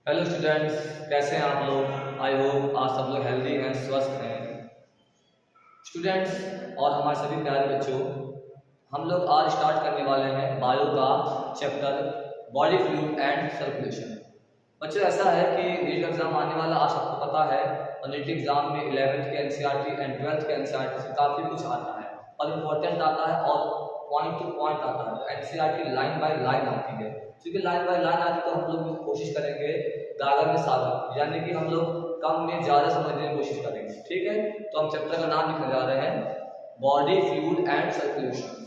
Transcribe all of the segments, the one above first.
Hello students, कैसे हैं आप लोग। आई होप आप सब लोग हेल्दी हैं, स्वस्थ हैं। स्टूडेंट्स और हमारे सभी प्यारे बच्चों, हम लोग आज स्टार्ट करने वाले हैं बायो का chapter body fluid and circulation. बच्चों, ऐसा है कि नीट एग्जाम आने वाला आज सबको पता है और नीट एग्जाम में 11th के एनसीईआरटी एंड 12th के एनसीईआरटी से काफ़ी कुछ आता है और इम्पोर्टेंट आता है और पॉइंट टू पॉइंट आता है। एनसीईआरटी लाइन बाय लाइन आती है, क्योंकि लाइन बाय लाइन आती है तो हम लोग कोशिश करेंगे गागर में सागर, यानी कि हम लोग कम में ज़्यादा समझने की कोशिश करेंगे। ठीक है, तो हम चैप्टर का नाम लिखने जा रहे हैं body fluid and circulation.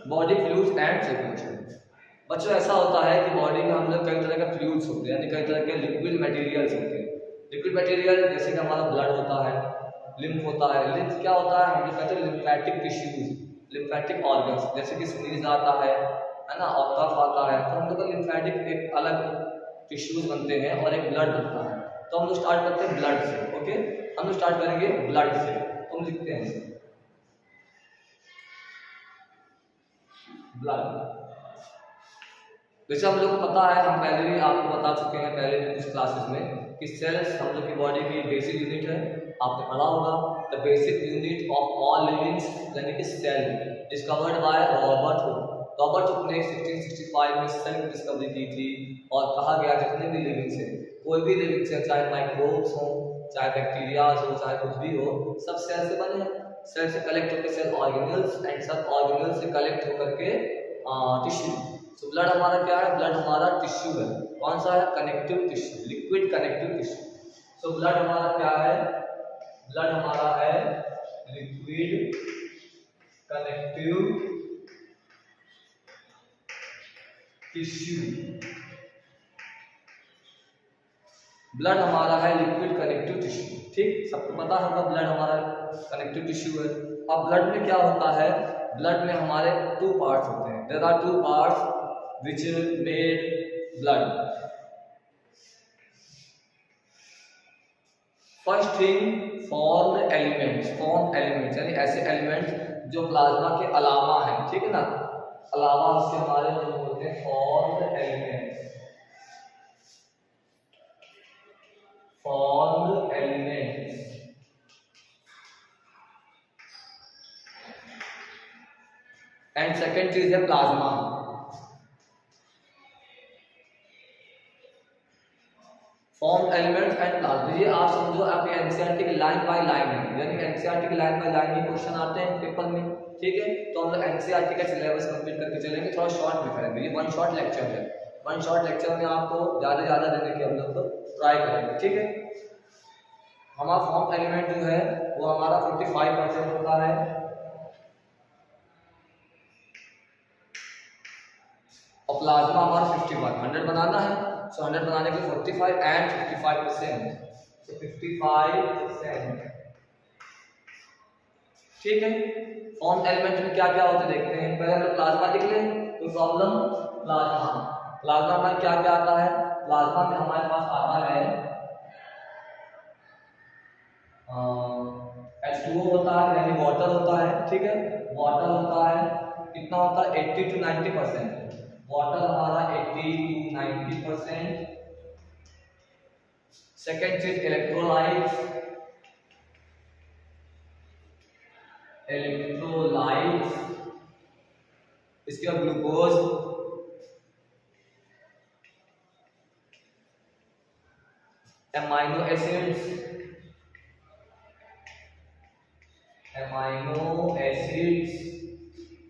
Body fluids and circulation. बच्चों, ऐसा होता है कि बॉडी में हम लोग कई तरह के फ्लूइड्स होते हैं, यानी कई तरह के लिक्विड मटेरियल्स होते हैं। लिक्विड मटेरियल जैसे कि हमारा ब्लड होता है, लिम्फ होता है। लिम्फ क्या होता है, हम लोग कहते हैं लिम्फेटिक टिश्यूज, लिम्फेटिक ऑर्गन्स, जैसे कि स्नीज आता है ना, और कफ आता है, तो हम लोग का लिम्फेटिक एक अलग टिश्यूज बनते हैं और एक ब्लड बनता है। तो हम लोग स्टार्ट करते हैं ब्लड से। ओके, हम लोग स्टार्ट करेंगे ब्लड से। तो हम लिखते हैं ब्लड। जैसे हम लोग को पता है, हम पहले भी आपको बता चुके हैं पहले भी कुछ क्लासेस में कि सेल्स हम लोग की बॉडी की बेसिक यूनिट है। आपने पढ़ा होगा the basic unit of all livings, यानी कि cell, discovered by Robert Hooke. Robert Hooke ने 1665 में सेल की डिस्कवरी की थी और कहा गया जितने भी लिविंग्स हैं, कोई भी लिविंग्स है, चाहे माइक्रोब्स हो, चाहे बैक्टीरियाज हो, चाहे कुछ भी हो, सब सेल से बने हैं। सेल से कलेक्ट होकर सेल ऑर्गेनल्स एंड सब ऑर्गेनल्स से कलेक्ट होकर के टिश्यू। तो ब्लड हमारा क्या है, ब्लड हमारा टिश्यू है। कौन सा है, connective tissue, liquid connective tissue. तो ब्लड हमारा क्या है, ब्लड हमारा है लिक्विड कनेक्टिव टिश्यू। ब्लड हमारा है लिक्विड कनेक्टिव टिश्यू। ठीक, सबको पता होगा ब्लड हमारा कनेक्टिव टिश्यू है। अब ब्लड में क्या होता है, ब्लड में हमारे टू पार्ट्स होते हैं। There are two parts which made blood. First thing, formed elements, formed elements यानी ऐसे एलिमेंट्स जो प्लाज्मा के अलावा हैं, ठीक है ना, अलावा उसके हमारे जो होते हैं formed elements, formed elements। And second चीज है plasma. Form elements and plasma, ये आप समझो आपके एनसीईआरटी की लाइन बाय लाइन है, यानी एनसीईआरटी की line by line he question आते हैं पेपर में। ठीक है, तो हम लोग एनसीईआरटी का सिलेबस कंप्लीट करके चलेंगे, थोड़ा शॉर्ट में करेंगे। ये वन शॉट लेक्चर है, वन शॉट लेक्चर में आपको ज़्यादा से ज़्यादा देने की हम लोग तो ट्राई करेंगे। ठीक है, हमारा फॉर्म एलिमेंट जो है वो हमारा 55% होता है और प्लाज्मा हमारा 51। 100 बनाना है, सो 100 बनाने के लिए 45 एंड 55%, सो 55%। ठीक है, फॉर्म एलिमेंट में क्या क्या होते देखते हैं। पहले हम लोग प्लाज्मा लिख लें, कोई प्रॉब्लम। प्लाज्मा में क्या क्या आता है, प्लाज्मा में हमारे पास आता है H2O होता है, यानी वाटर होता है। ठीक है, वाटर होता है, कितना होता है 80 to 90%। वाटर हमारा 80 to 90%। सेकेंड चीज इलेक्ट्रोलाइट्स, इलेक्ट्रोलाइट्स, इसके बाद glucose, amino acids,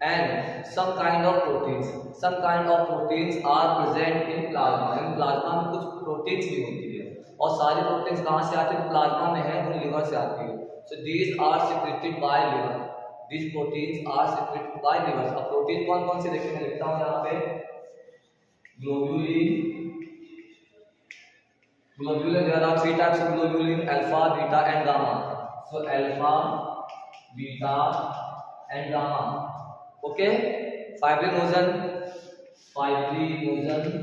and some kind of proteins. Some kind of proteins are present in plasma. In plasma में कुछ प्रोटीन्स भी होती है और सारी प्रोटीन्स कहाँ से आती है, प्लाज्मा में है, वो लिवर से आती है। So these are secreted by liver. These proteins are secreted by liver. अब प्रोटीन कौन कौन से देखिए, मैं लिखता हूँ यहाँ पे। Globulin, globulin, there are 3 types of globulin: alpha, beta and gamma. So alpha, beta and gamma. Okay, fibrinogen, fibrinogen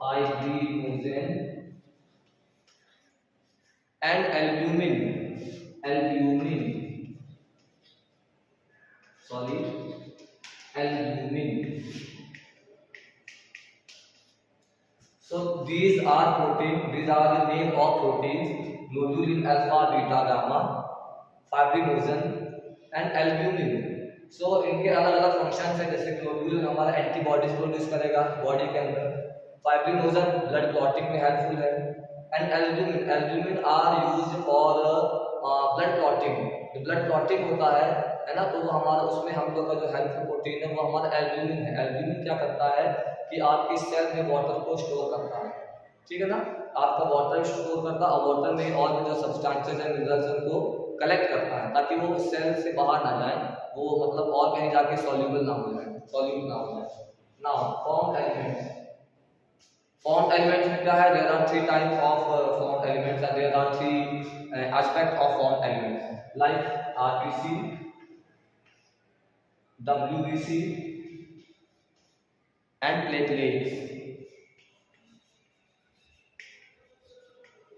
hydrogen and albumin So these are the name of proteins: globulin, alpha, beta, gamma, fibrinogen and albumin. So इनके अलग अलग function है, जैसे globulin हमारा antibodies produce करेगा body के अंदर, fibrinogen blood clotting में हेल्पफुल है, and albumin are used for blood clotting. जो ब्लड क्लॉटिंग होता है ना, तो वो हमारा उसमें हम लोग का जो हेल्पफुल प्रोटीन है वो हमारा एल्ब्यूमिन है। एल्ब्यूमिन क्या करता है कि आपकी सेल में वाटर को स्टोर करता है, ठीक है ना, आपका वाटर स्टोर करता है और वाटर में और भी जो सब्सटेंसेस है मिनरल्स उनको कलेक्ट करता है ताकि वो सेल से बाहर ना जाए, वो मतलब और कहीं जाके सॉल्यूबल ना हो जाए। नाउ फॉर्म्ड एलिमेंट्स में क्या है, there are 3 types of formed elements and there are 3 aspect of formed elements like RBC, WBC and platelets.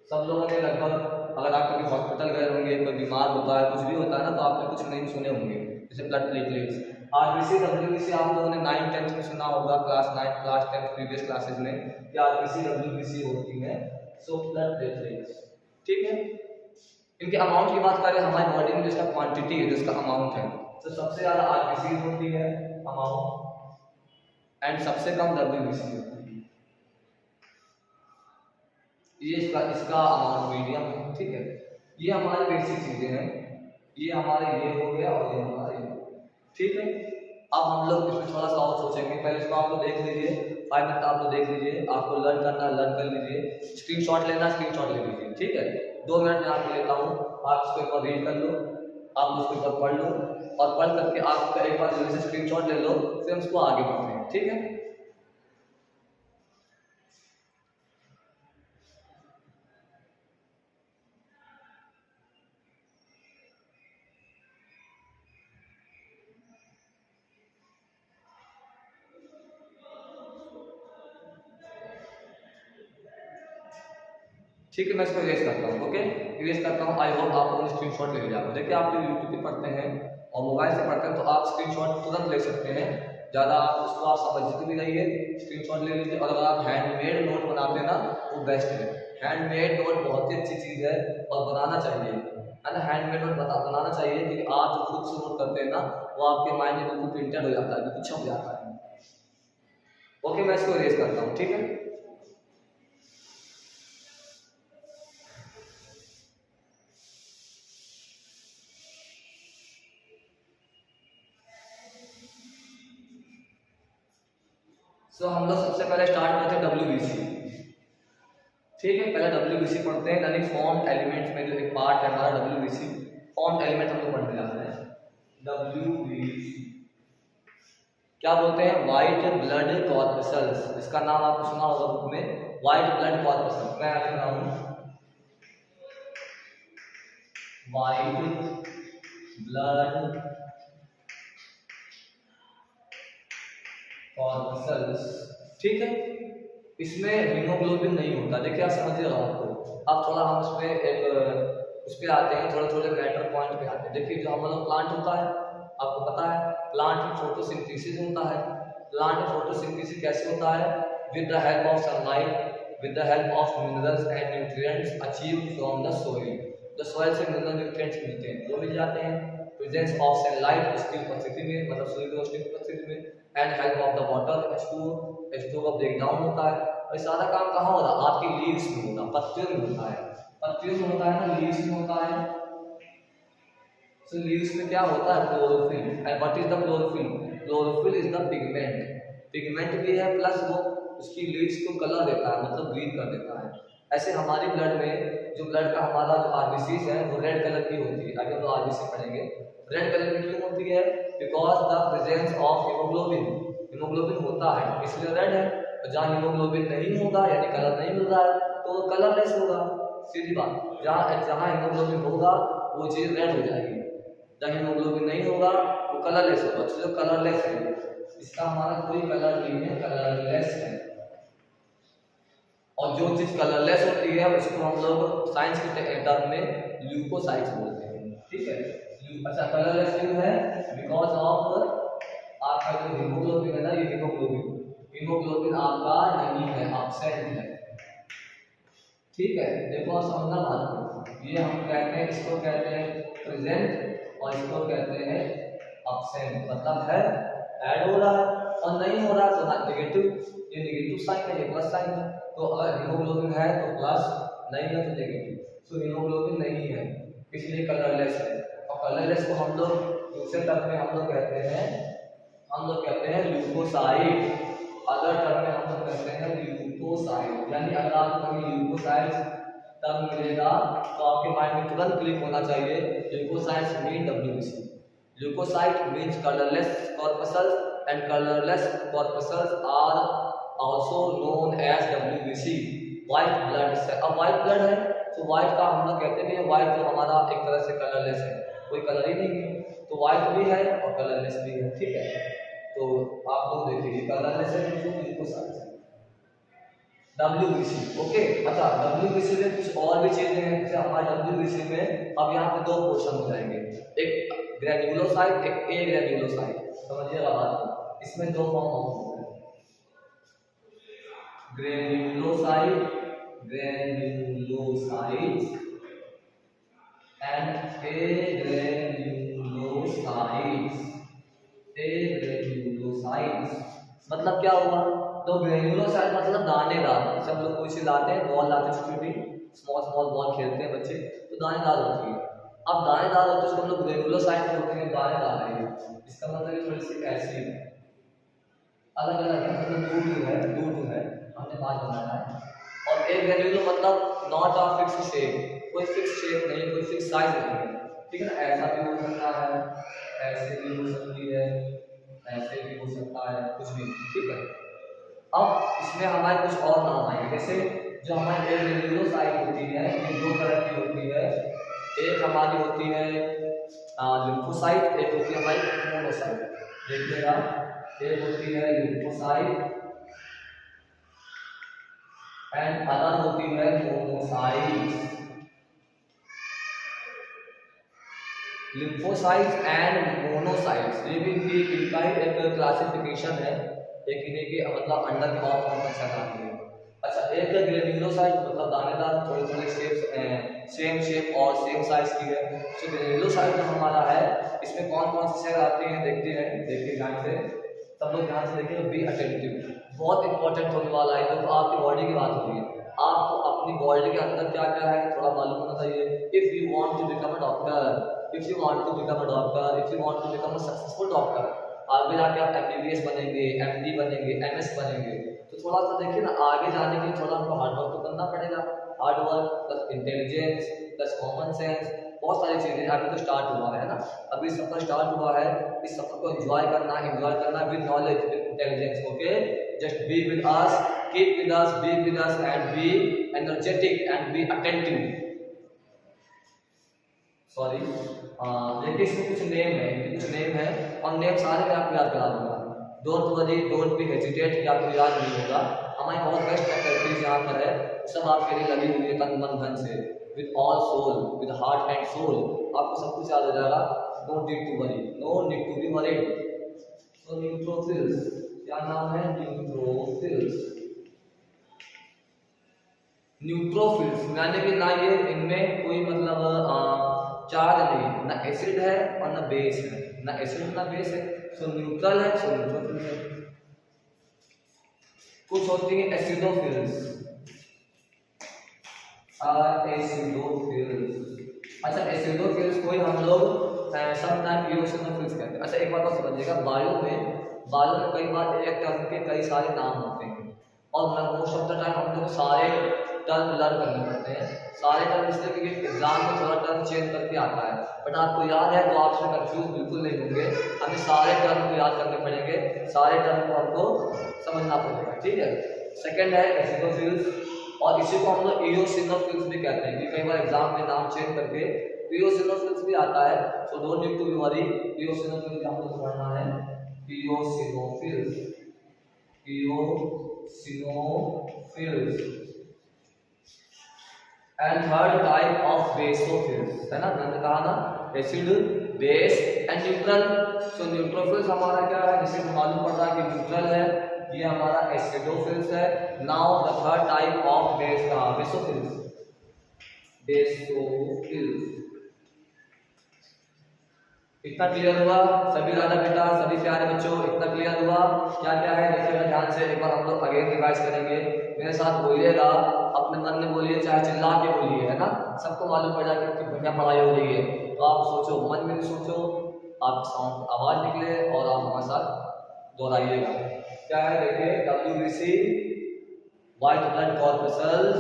सब लोगों ने लगभग, अगर आप कभी हॉस्पिटल गए होंगे, कोई बीमार होता है, कुछ भी होता है ना, तो आपने कुछ नहीं सुने होंगे, जैसे ब्लड प्लेटलेट्स। आरबीसी डब्ल्यूबीसी आप लोगों ने 9th 10th में सुना होगा, क्लास 9 क्लास 10 प्रीवियस क्लासेस में, कि आरबीसी डब्ल्यूबीसी होती है। सो ब्लड प्लेटलेट्स, ठीक है। इनके अमाउंट की बात करें हमारी बॉडी में, जिसका क्वांटिटी है, जिसका अमाउंट है, तो सबसे ज़्यादा आरबीसी होती है अमाउंट, एंड सबसे कम डब्ल्यूबीसी होती है। ये इसका अमाउंट मीडियम है, ठीक है। ये हमारी बेसिक चीजें हैं, ये हमारे ये हो गया और ये हमारा ये, ठीक है। अब हम लोग इसमें थोड़ा सा और सोचेंगे। पहले इसको आप लोग देख लीजिए, 5 मिनट आप लोग देख लीजिए, आपको लर्न करना लर्न कर लीजिए, स्क्रीनशॉट लेना स्क्रीनशॉट ले लीजिए, ठीक है। 2 मिनट में आपको लेता हूँ, आप इसको एक बार रीड कर लो, आप उसको एक बार पढ़ लो, और पढ़ करके आप एक बार जल्दी से स्क्रीनशॉट ले लो, फिर हम इसको आगे बढ़ते हैं, ठीक है। ठीक है, मैं इसको इरेज करता हूँ, ओके, इरेज करता हूँ। आई होप आप लोग स्क्रीनशॉट ले जाओ। देखिए, आप लोग यूट्यूब पे पढ़ते हैं और मोबाइल से पढ़ते हैं, तो आप स्क्रीनशॉट तुरंत ले सकते हैं, ज़्यादा आप उसको आप समझते भी रहिए, स्क्रीनशॉट ले लीजिए। और अगर आप हैंडमेड नोट बनाते हैं ना, वो बेस्ट है। हैंडमेड नोट बहुत ही अच्छी चीज़ है और बनाना चाहिए, है ना। हैंडमेड नोट बनाना चाहिए, क्योंकि आप जो खुद से नोट करते हैं ना, वो आपके माइंड में बिल्कुल प्रिंटेड हो जाता है, बिल्कुल छप जाता है। ओके, मैं इसको इरेज करता हूँ, ठीक है। सो हम लोग सबसे पहले स्टार्ट करते हैं डब्ल्यूबीसी, ठीक है। पहले डब्ल्यूबीसी पढ़ते हैं, यानी फॉर्म्ड एलिमेंट्स में जो एक पार्ट है हमारा डब्ल्यूबीसी, फॉर्म्ड एलिमेंट हम लोग पढ़ने जा रहे हैं। डब्ल्यूबीसी क्या बोलते हैं, वाइट ब्लड कॉर्पसल्स। इसका नाम आपने सुना होगा बुक में, वाइट ब्लड कॉर्पसल्स। मैं लिख रहा हूँ वाइट ब्लड कॉर्पसल्स, ठीक है। इसमें हीमोग्लोबिन नहीं होता। देखिए, आप समझिए आपको, अब थोड़ा हम उसमें एक उस पर आते हैं, थोड़े मैटर पॉइंट पे आते हैं। देखिए, जो हमारा प्लांट होता है, आपको पता है प्लांट में फोटोसिंथेसिस होता है। प्लांट में फोटोसिंथेसिस कैसे होता है, with the help of sunlight, with the help of minerals and nutrients achieve from the soil. जो सोइल से मिनरल न्यूट्रिएंट्स मिलते हैं वो मिल जाते हैं, प्रेजेंस ऑफ सनलाइट, उसकी उपस्थिति में, मतलब सूर्य की रोशनी की उपस्थिति में, and help of the water, H2O का ब्रेकडाउन होता है। और सारा काम कहाँ होता है, आपकी लीव्स में होता है, पत्तियों में होता है, पत्तियों में होता है ना, लीव्स में होता है। सो लीव्स में क्या होता है, chlorophyll. And what is the chlorophyll, chlorophyll is the pigment, pigment भी है, प्लस वो उसकी लीव्स को कलर देता है, मतलब ग्रीन कर देता है। ऐसे हमारी ब्लड में, जो ब्लड का हमारा जो आरबीसी है वो रेड कलर की होती है। आगे तो आरबीसी पढ़ेंगे, रेड कलर की क्यों होती है, because the presence of haemoglobin, haemoglobin होता है इसलिए रेड है। तो जहाँ हीमोग्लोबिन नहीं होगा, यानी कलर नहीं मिल रहा है, तो वो कलरलेस होगा, सीधी बात। जहाँ हीमोग्लोबिन होगा वो चीज़ रेड हो जाएगी, जहाँ हीमोग्लोबिन नहीं होगा वो कलरलेस होगा। तो जो कलरलेस है, इसका हमारा कोई कलर नहीं है, कलरलेस है। और जो चीज कलरलेस होती है उसको हम लोग साइंस के टर्म में ल्यूकोसाइट्स बोलते हैं, ठीक है। अच्छा, कलरलेस क्यों है? बिकॉज ऑफ आपका जो हीमोग्लोबिन है ना, ये हीमोग्लोबिन आपका नहीं है, एब्सेंट है, ठीक है। देखो आप समझना बात को, ये हम कहते हैं, इसको कहते हैं प्रेजेंट और इसको कहते हैं एब्सेंट, मतलब है ऐड हो रहा है और नहीं हो रहा तो नेगेटिव, ये नेगेटिव साइन है, ये प्लस साइन है। तो अगर हीमोग्लोबिन है तो प्लस, नहीं है तो नेगेटिव। तो हीमोग्लोबिन नहीं है इसलिए कलरलेस है, और कलरलेस को हम लोग दूसरे टर्म में हम लोग कहते हैं ल्यूकोसाइट, अदर टर्म में हम लोग कहते हैं ल्यूकोसाइट। यानी अगर आपको कभी ल्यूकोसाइट टर्म मिलेगा तो आपके माइंड में तुरंत क्लिक होना चाहिए leukocytes mean WBC। Leukocyte means colorless corpuscles and colorless corpuscles are also known as WBC, white blood cell। अब white blood है तो white का हम लोग कहते हैं white तो हमारा एक तरह से कलरलेस है, कोई कलर ही नहीं है, तो white भी है और कलरलेस भी है, ठीक है। तो आप लोग देखिए कलरलेस है तो ल्यूकोसाइट है, WBC, ओके। अच्छा, WBC में कुछ और भी चीजें हैं, जैसे हमारे WBC में अब यहाँ पे दो पोर्शन हो जाएंगे, एक ग्रेन्युलोसाइट, एक ए ग्रेन्युलोसाइट, समझिएगा बात को। इसमें दो फॉर्म होते हैं, ग्रेन्युलोसाइट एंड ए ग्रेन्युलोसाइट। मतलब क्या हुआ? तो ग्रेन्युलोसाइट मतलब दानेदार, सब लोग कोई चीज लाते हैं, बॉल लाते हैं छोटी छोटी, स्मॉल बॉल खेलते हैं बच्चे, तो दानेदार होती है। अब दानेदार होते हैं उसको हम लोग ग्रेन्युलोसाइट बोलते हैं, दानेदार है, इसका मतलब थोड़ी सी ऐसी अलग अलग है, मतलब दूर है, हमने बात बनाया है। और एक ग्रेन्युलो मतलब नॉट अ फिक्स शेप, कोई फिक्स शेप नहीं, कोई फिक्स साइज नहीं है, ठीक है ना। ऐसा भी हो सकता है, ऐसे भी हो सकती है, ऐसे भी हो सकता है, कुछ भी, ठीक है। अब इसमें हमारे कुछ और नाम आएंगे, जैसे जो हमारी ग्रेन्युलोसाइट होती है ये दो तरह की होती है, एक हमारी होती है लिम्फोसाइट, एक होती है हमारी मोनोसाइट। देखिएगा, एक होती है लिम्फोसाइट एंड अदर होती है मोनोसाइट। लिम्फोसाइट्स एंड मोनोसाइट्स, ये भी इनका एक क्लासिफिकेशन है, एक इन्हीं के मतलब अंडर में और कॉम्प्लेक्स आती है। अच्छा, एक ग्रेन्युलोसाइट मतलब दानेदार, थोड़े थोड़े सेम शेप और सेम साइज की है। तो ग्रेन्युलोसाइट जो हमारा है इसमें कौन कौन सी सेल आती हैं देखते हैं, देखिए ध्यान से, सब लोग ध्यान से देखिए, बी अटेंटिव, बहुत इंपॉर्टेंट होने वाला है। तो आपकी बॉडी की बात हो रही है, आपको अपनी बॉडी के अंदर क्या क्या है थोड़ा मालूम होना चाहिए। If you want to become a doctor, if you want to become a doctor, if you want to become a successful doctor, आगे जाके आप MBBS बनेंगे, MD बनेंगे, MS बनेंगे, तो थोड़ा सा देखिए ना, आगे जाने के लिए थोड़ा हमको हार्डवर्क तो करना पड़ेगा। Hard work plus intelligence plus common sense, बहुत सारी चीजें। अभी तो स्टार्ट हुआ है ना, अभी सफर स्टार्ट हुआ है, इस सफर को एंजॉय करना with knowledge, with intelligence, okay. Just be with us, keep with us, be with us and be energetic and be attentive. Sorry, देखिए इसमें कुछ नेम है और नेम सारे मैं आपको याद करा दूंगा। Don't worry, don't be hesitate कि आपको याद नहीं होगा, हमारी बहुत बेस्ट फैकल्टीज यहाँ पर है, सब आपके लिए लगी हुई है तन मन धन से, with all soul, with heart and soul, आपको सब कुछ याद हो जाएगा। Don't need to worry, no need to be worried. So neutrophils, क्या नाम है? न्यूट्रोफिल्स यानी कि ना ये इनमें कोई मतलब चार्ज नहीं, ना एसिड है और ना बेस है, ना एसिड ना बेस है, सो न्यूट्रल है, सो न्यूट्रोफिल्स है। कुछ होती है एसिडोफिल्स, अच्छा एसिडोफिल्स कोई हम लोग समटाइम इओसिनोफिल्स कहते हैं। अच्छा एक बात और समझिएगा, बायो में कई बार एक टर्म के कई सारे नाम होते हैं और मोस्ट ऑफ द टाइम हम लोग सारे टर्म लर्न करने पड़ते हैं, सारे टर्म इसलिए क्योंकि एग्जाम में थोड़ा टर्म चेंज करके आता है, बट आपको याद है तो आपसे कंफ्यूज बिल्कुल नहीं होंगे। हमें सारे टर्म को याद करने पड़ेंगे, सारे टर्म को हमको समझना पड़ेगा, ठीक है। सेकंड है एसिडोफिल्स और इसी को हम लोग इओसिनोफिल्स भी कहते हैं, कि कई बार एग्जाम में नाम चेंज करके इओसिनोफिल्स भी आता है, so don't need to be worry. Eosinophils हम लोग पढ़ना है, eosinophils. And third type of basophils, है ना, मैंने कहा ना, acid, base and neutral. So neutrophils हमारा क्या है, जिसे मालूम पड़ रहा है कि न्यूट्रल है, ये हमारा एसिडोफिल्स है। Now the third type of base का बेसोफिल्स, बेसोफिल्स। इतना क्लियर हुआ सभी राजा बेटा, सभी प्यारे बच्चों, इतना क्लियर हुआ? क्या क्या है देखिएगा ध्यान से, एक बार हम लोग अगेन रिवाइज करेंगे, मेरे साथ बोलिएगा, अपने मन में बोलिए, चाहे चिल्ला के बोलिए, है ना, सबको मालूम पड़ जाए कि बढ़िया पढ़ाई हो रही है। तो आप सोचो, मन में भी सोचो, आप साउंड आवाज निकले और आप हमारे साथ दोहराइएगा। क्या है देखिए, WBC, white blood corpuscles,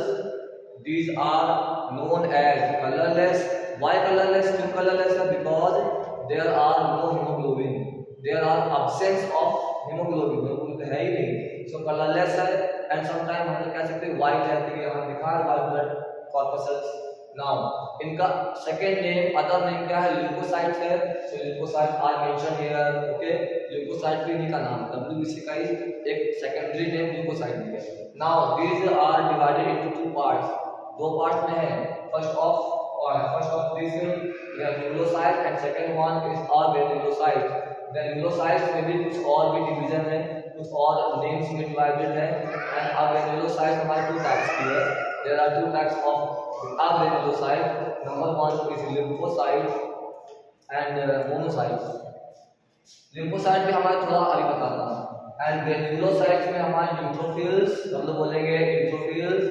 these are known as colorless. Why colorless? क्यों colorless है? Because there are no hemoglobin, there are absence of hemoglobin, hemoglobin है ही नहीं, so colorless है। and sometime हम लोग कह सकते हैं white है, क्योंकि यहाँ लिखा है white blood corpuscles। now इनका second name, other name क्या है? ल्यूकोसाइट्स है। so leukocytes are mentioned here, okay? Leukocyte भी इन्हीं का नाम, WBC का ही एक सेकेंडरी नेम ल्यूकोसाइट भी है। now these are divided into two parts, दो पार्ट में है। first of this granulocyte and second one is granulocyte। granulocytes में भी कुछ और भी डिवीजन है, कुछ और नेम्स में डिवाइडेड है। एंड granulocyte हमारे टू टाइप्स की है, there are two types of granulocyte। number one is lymphocyte and monocytes। lymphocyte भी हमारे थोड़ा अभी बताता हूँ। एंड granulocytes में हमारे न्यूट्रोफिल्स, हम लोग बोलेंगे न्यूट्रोफिल्स,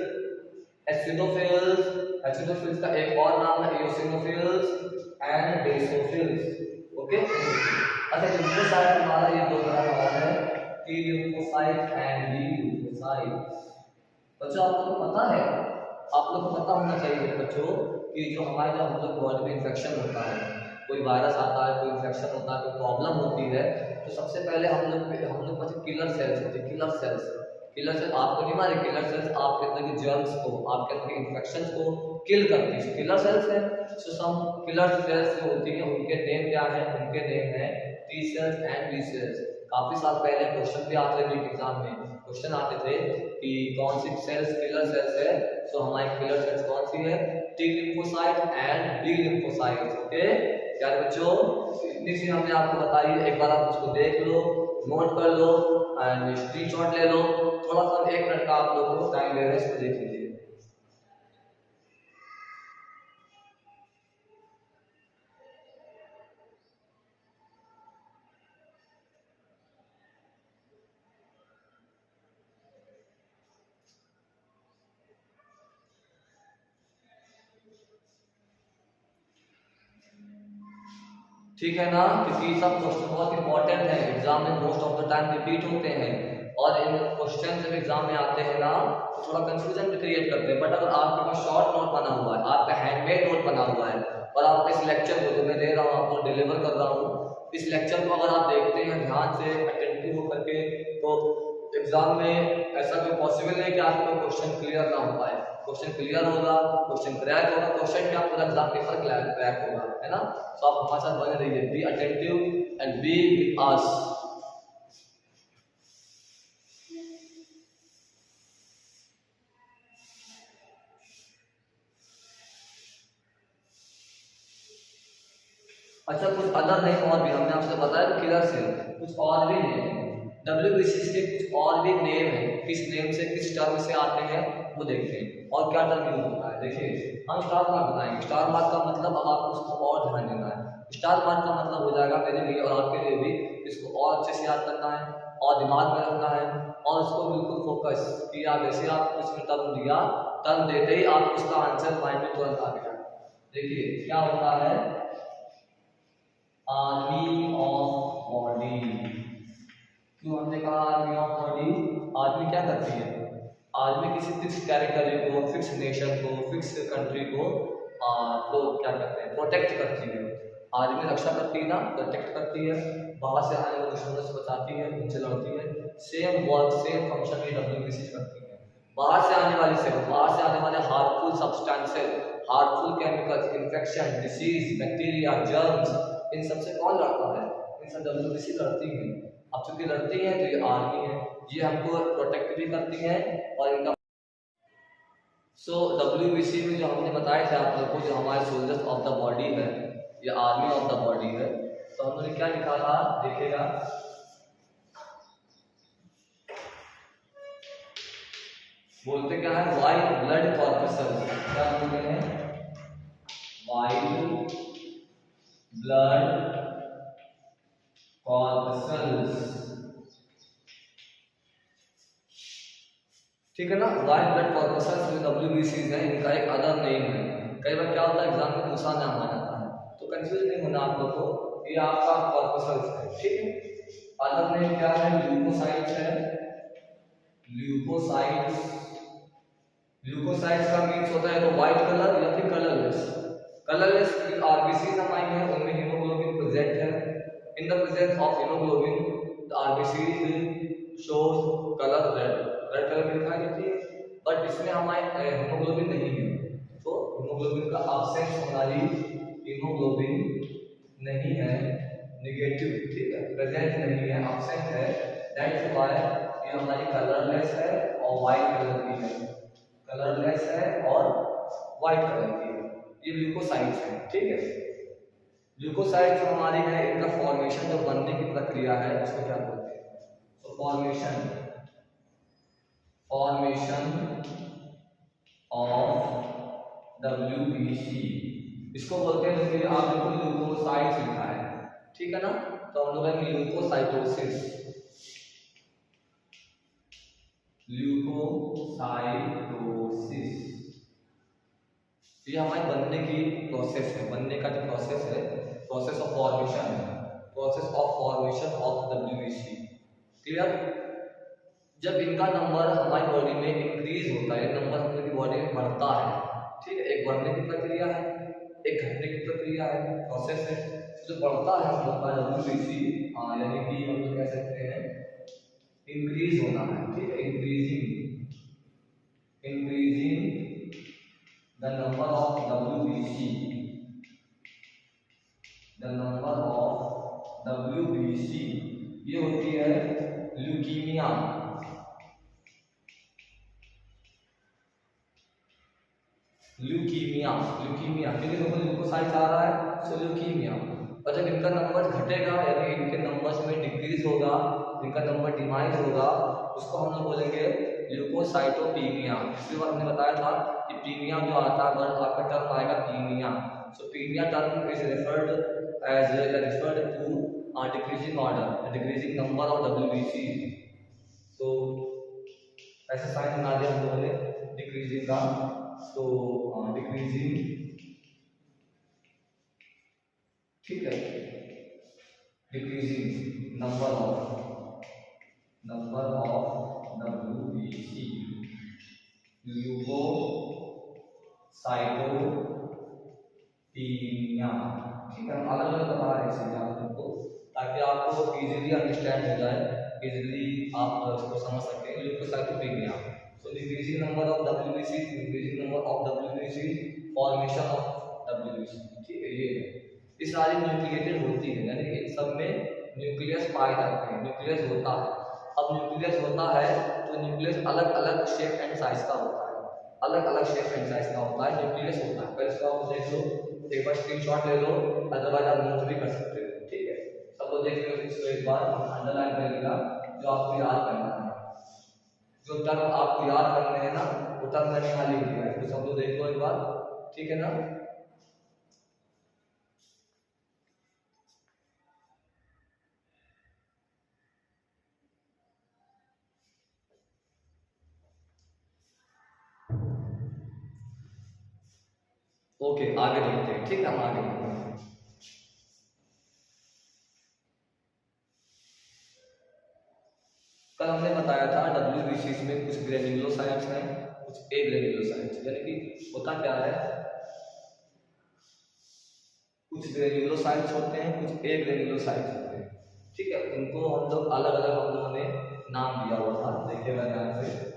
एसिडोफिल्स, एसिडोफिल्स का एक और नाम है एओसिनोफिल्स एंड बेसोफिल्स, ओके। अच्छा, ल्यूकोसाइट हमारा ये दो तरह का है, T leukocyte and B leukocyte. बच्चों आप लोगों को पता है, आप लोगों को पता होना चाहिए बच्चों कि जो हमारे जब हम लोग बॉडी में इन्फेक्शन होता है, कोई वायरस आता है, कोई इन्फेक्शन होता है, कोई प्रॉब्लम होती है, तो सबसे पहले हम लोग पास किलर सेल्स होते हैं। किलर सेल्स, किलर सेल्स आपको नहीं मारे, किलर सेल्स आपके अंदर के जर्म्स को, आपके अंदर के इन्फेक्शन को किल करती है, किलर सेल्स है। सो सम किलर सेल्स जो होती है उनके नेम क्या है? उनके नेम है T cells and B cells. काफी साल पहले क्वेश्चन भी आते थे एग्जाम में, क्वेश्चन आते थे कि कौन सी सेल्स किलर सेल्स है। सो हमारी किलर सेल्स कौन सी है? T lymphocyte and B lymphocyte, okay यार बच्चों। इतनी सी हमने आपको बताई, एक बार आप उसको देख लो, नोट कर लो एंड स्क्रीनशॉट ले लो। थोड़ा सा 1 मिनट का आप लोगों को टाइम ले रहे हैं, इसको देख लीजिए। ठीक है ना, क्योंकि सब क्वेश्चन बहुत इंपॉर्टेंट है, एग्जाम में most of the time repeat होते हैं, और इन क्वेश्चन जब एग्जाम में आते हैं ना तो थोड़ा कंफ्यूजन भी क्रिएट करते हैं। बट अगर आपके पास शॉर्ट नोट बना हुआ है, आपका हैंडमेड नोट बना हुआ है, और आप इस लेक्चर को जो मैं दे रहा हूँ आपको डिलीवर कर रहा हूँ, इस लेक्चर को अगर आप देखते हैं ध्यान से, अटेंटिव होकर के, तो एग्जाम में ऐसा कोई पॉसिबल नहीं कि आपको क्वेश्चन क्लियर ना हो पाए। क्वेश्चन क्लियर होगा, क्वेश्चन क्रैक होगा, क्वेश्चन क्या पूरा एग्जाम पेपर क्रैक होगा, है ना। सो आप हमारे साथ बने रहिए, be attentive and be with us. अच्छा, कुछ अदर नेम और भी हमने आपसे बताया तो किलर सेल, कुछ और भी नेम, WBC के कुछ और भी नेम है, किस नेम से, किस टर्म से आते हैं वो देखते हैं, और क्या टर्म यूज होता है। देखिए हम स्टार मार्क बताएंगे। स्टार मार्क का मतलब अब आपको उसको और ध्यान देना है। स्टार मार्क का मतलब हो जाएगा मेरे लिए और आपके लिए भी, इसको और अच्छे से याद करना है और दिमाग में रखना है, और उसको बिल्कुल फोकस किया। जैसे आप उसमें टर्म दिया, टर्म देते ही आप उसका आंसर माइंड में तुरंत आ गया। देखिए क्या होता है, आर्मी ऑफ बॉडी। क्यों हमने कहा आर्मी ऑफ बॉडी? आर्मी क्या करती है? आर्मी किसी फिक्स टेरिटरी को, फिक्स नेशन को, फिक्स कंट्री को तो क्या करते हैं, प्रोटेक्ट करती है। आर्मी रक्षा करती है ना, प्रोटेक्ट करती है, बाहर से आने वाले दुश्मनों से बचाती है, उनसे लड़ती है। सेम वर्क, सेम फंक्शन ये WBC करती है। बाहर से आने वाली से, बाहर से आने वाले harmful substances, harmful chemicals, infection, disease, bacteria, germs, इन सबसे कौन लड़ता है? इन सब WBC लड़ती है। अब चूंकि लड़ती है तो ये आर्मी है, ये हमको प्रोटेक्ट भी करती है और इनका सो WBC में जो हमने बताया था आप लोग को, जो हमारे सोल्जर्स ऑफ द बॉडी है या आर्मी ऑफ द बॉडी है, तो हमने क्या लिखा था देखिएगा, बोलते क्या है, वाइट ब्लड कॉर्पसल्स। क्या बोलते हैं? वाइट ब्लड कॉर्पसल्स, ठीक है ना। व्हाइट ब्लड कॉर्पसल्स जो WBCs हैं, इनका एक अदर नेम है। कई बार क्या होता है एग्जाम में दूसरा नाम आ जाता है, तो कंफ्यूज नहीं होना आप लोग को, ये आपका कॉर्पसल्स है, ठीक है। अदर नेम क्या है? ल्यूकोसाइट्स है, ल्यूकोसाइट्स। ल्यूकोसाइट्स का मीन्स होता है तो व्हाइट कलर या फिर कलरलेस। कलरलेस RBCs हमारी है, उनमें हीमोग्लोबिन प्रेजेंट है। In the presence of haemoglobin the RBCs will shows colour red, red colour की दिखाई देती है, बट इसमें हमारे हीमोग्लोबिन नहीं है, तो हीमोग्लोबिन का अब्सेंस होना ही, हीमोग्लोबिन नहीं है, नेगेटिव, ठीक है, प्रेजेंट नहीं है, अब्सेंट है, दैट्स व्हाई ये हमारी कलरलेस है और व्हाइट कलर की है, कलरलेस है और व्हाइट कलर की है। ये ल्यूकोसाइट्स है, ठीक है। ल्यूकोसाइट्स जो हमारी है, इनका फॉर्मेशन जो बनने की प्रक्रिया है उसको क्या बोलते हैं? तो फॉर्मेशन ऑफ WBC इसको बोलते हैं। जैसे आप देखो ल्यूकोसाइट्स लिखा है, ठीक है ना, तो हम लोग कहेंगे ल्यूकोसाइटोसिस, ल्यूकोसाइटोसिस। ये हमारे बनने की प्रोसेस है, बनने का जो प्रोसेस है, प्रोसेस ऑफ फॉर्मेशन है, process of formation of WBC, clear. जब इनका नंबर हमारी बॉडी में इंक्रीज होता है, नंबर हम लोग की बॉडी में बढ़ता है, ठीक है, एक बढ़ने की प्रक्रिया है, एक घटने की प्रक्रिया है, प्रोसेस है। जो बढ़ता है हम लोग का WBC, यानी कि हम लोग कह सकते हैं इंक्रीज होना है, ठीक है, increasing, increasing the number of WBC, the number of WBC, ये होती है ल्यूकीमिया। ल्यूकीमिया, ल्यूकीमिया क्योंकि देखो ल्यूकोसाइट्स आ रहा है, सो ल्यूकीमिया। और जब इनका नंबर घटेगा यानी इनके नंबर्स में डिक्रीज होगा, इनका नंबर डिमाइज होगा, उसको हम लोग बोलेंगे ल्यूकोसाइटोपीनिया। इसके बाद हमने बताया था कि पीनिया जो आता है, आपका टर्म आएगा penia. So penia term is referred to decreasing order, decreasing number of WBC। so ऐसा साइन बना दिया हम लोगों ने डिक्रीजिंग का, तो डिक्रीजिंग, ठीक है, डिक्रीजिंग नंबर ऑफ WBC, ल्यूकोसाइटोपीनिया, ठीक है। हम अलग अलग बता रहे हैं चीजें आप लोगों को, ताकि आपको इजीली अंडरस्टैंड हो जाए, इजीली आप इसको समझ सकें। ल्यूकोसाइटोपीनिया, so decreasing number of WBC, increasing number of WBC, formation of WBC, ठीक है। ये सारी न्यूक्लिएटेड होती है, यानी कि सब में न्यूक्लियस पाए जाते हैं, न्यूक्लियस होता है। अब न्यूक्लियस होता है तो न्यूक्लियस अलग अलग शेप एंड साइज का होता है, अलग अलग शेप एंड साइज का होता है, न्यूक्लियस होता है। पहले इसको आप देख लो, एक बार स्क्रीनशॉट ले लो, अदरवाइज आप नोट भी कर सकते हो, ठीक है। सब लोग देख लो इसको एक बार, अंडरलाइन करिएगा जो आपको याद करना है, जो टर्म आपको याद करने हैं ना, वो टर्म मैंने यहाँ लिख दिया है, तो सब लोग देख लो एक बार, ठीक है ना। ओके, आगे देखते हैं, ठीक है, हम आगे देखते हैं। कल हमने बताया था WBCs में कुछ ग्रेन्युलोसाइट्स हैं, कुछ ए ग्रेन्युलोसाइट्स, यानी कि होता क्या है, कुछ ग्रेन्युलोसाइट्स होते हैं, कुछ ए ग्रेन्युलोसाइट्स होते हैं, ठीक है। उनको हम लोग अलग अलग हम लोगों ने नाम दिया हुआ था, देखिएगा ध्यान से।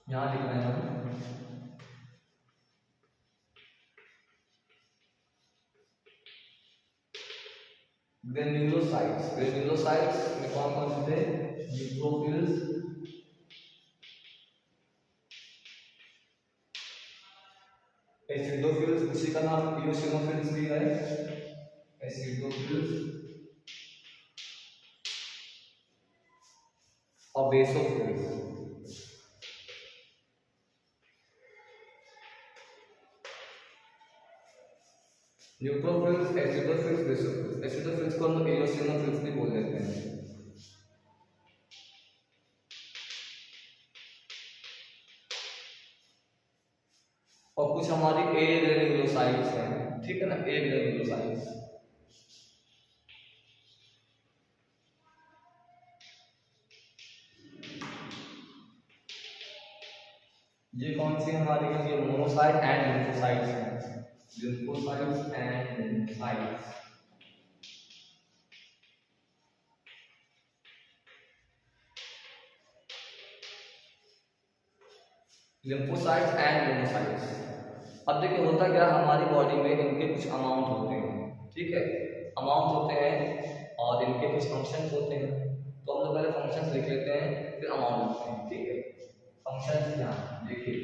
यहाँ लिख रहे हैं हम ग्रेन्युलोसाइट्स। ग्रेन्युलोसाइट्स में कौन कौन से थे? न्यूट्रोफिल्स, एसिडोफिल्स, उसी का नाम इओसिनोफिल्स भी है, एसिडोफिल्स, और basophils. Neutrophils, acidophils, basophils. Acidophils को हम इओसिनोफिल्स भी बोल देते हैं। और कुछ हमारी ए ग्रेन्युलोसाइट्स हैं, ठीक है ना, ए ग्रेन्युलोसाइट्स। ये कौन सी हमारी है? ये मोनोसाइट एंड लिम्फोसाइट्स हैं, lymphocytes and lymphocytes. Lymphocytes and monocytes. अब देखिए होता क्या, हमारी बॉडी में इनके कुछ अमाउंट होते हैं, ठीक है, अमाउंट होते हैं और इनके कुछ फंक्शंस होते हैं। तो हम लोग पहले फंक्शंस लिख लेते हैं, फिर अमाउंट लिखते हैं, ठीक है। फंक्शंस क्या देखिए,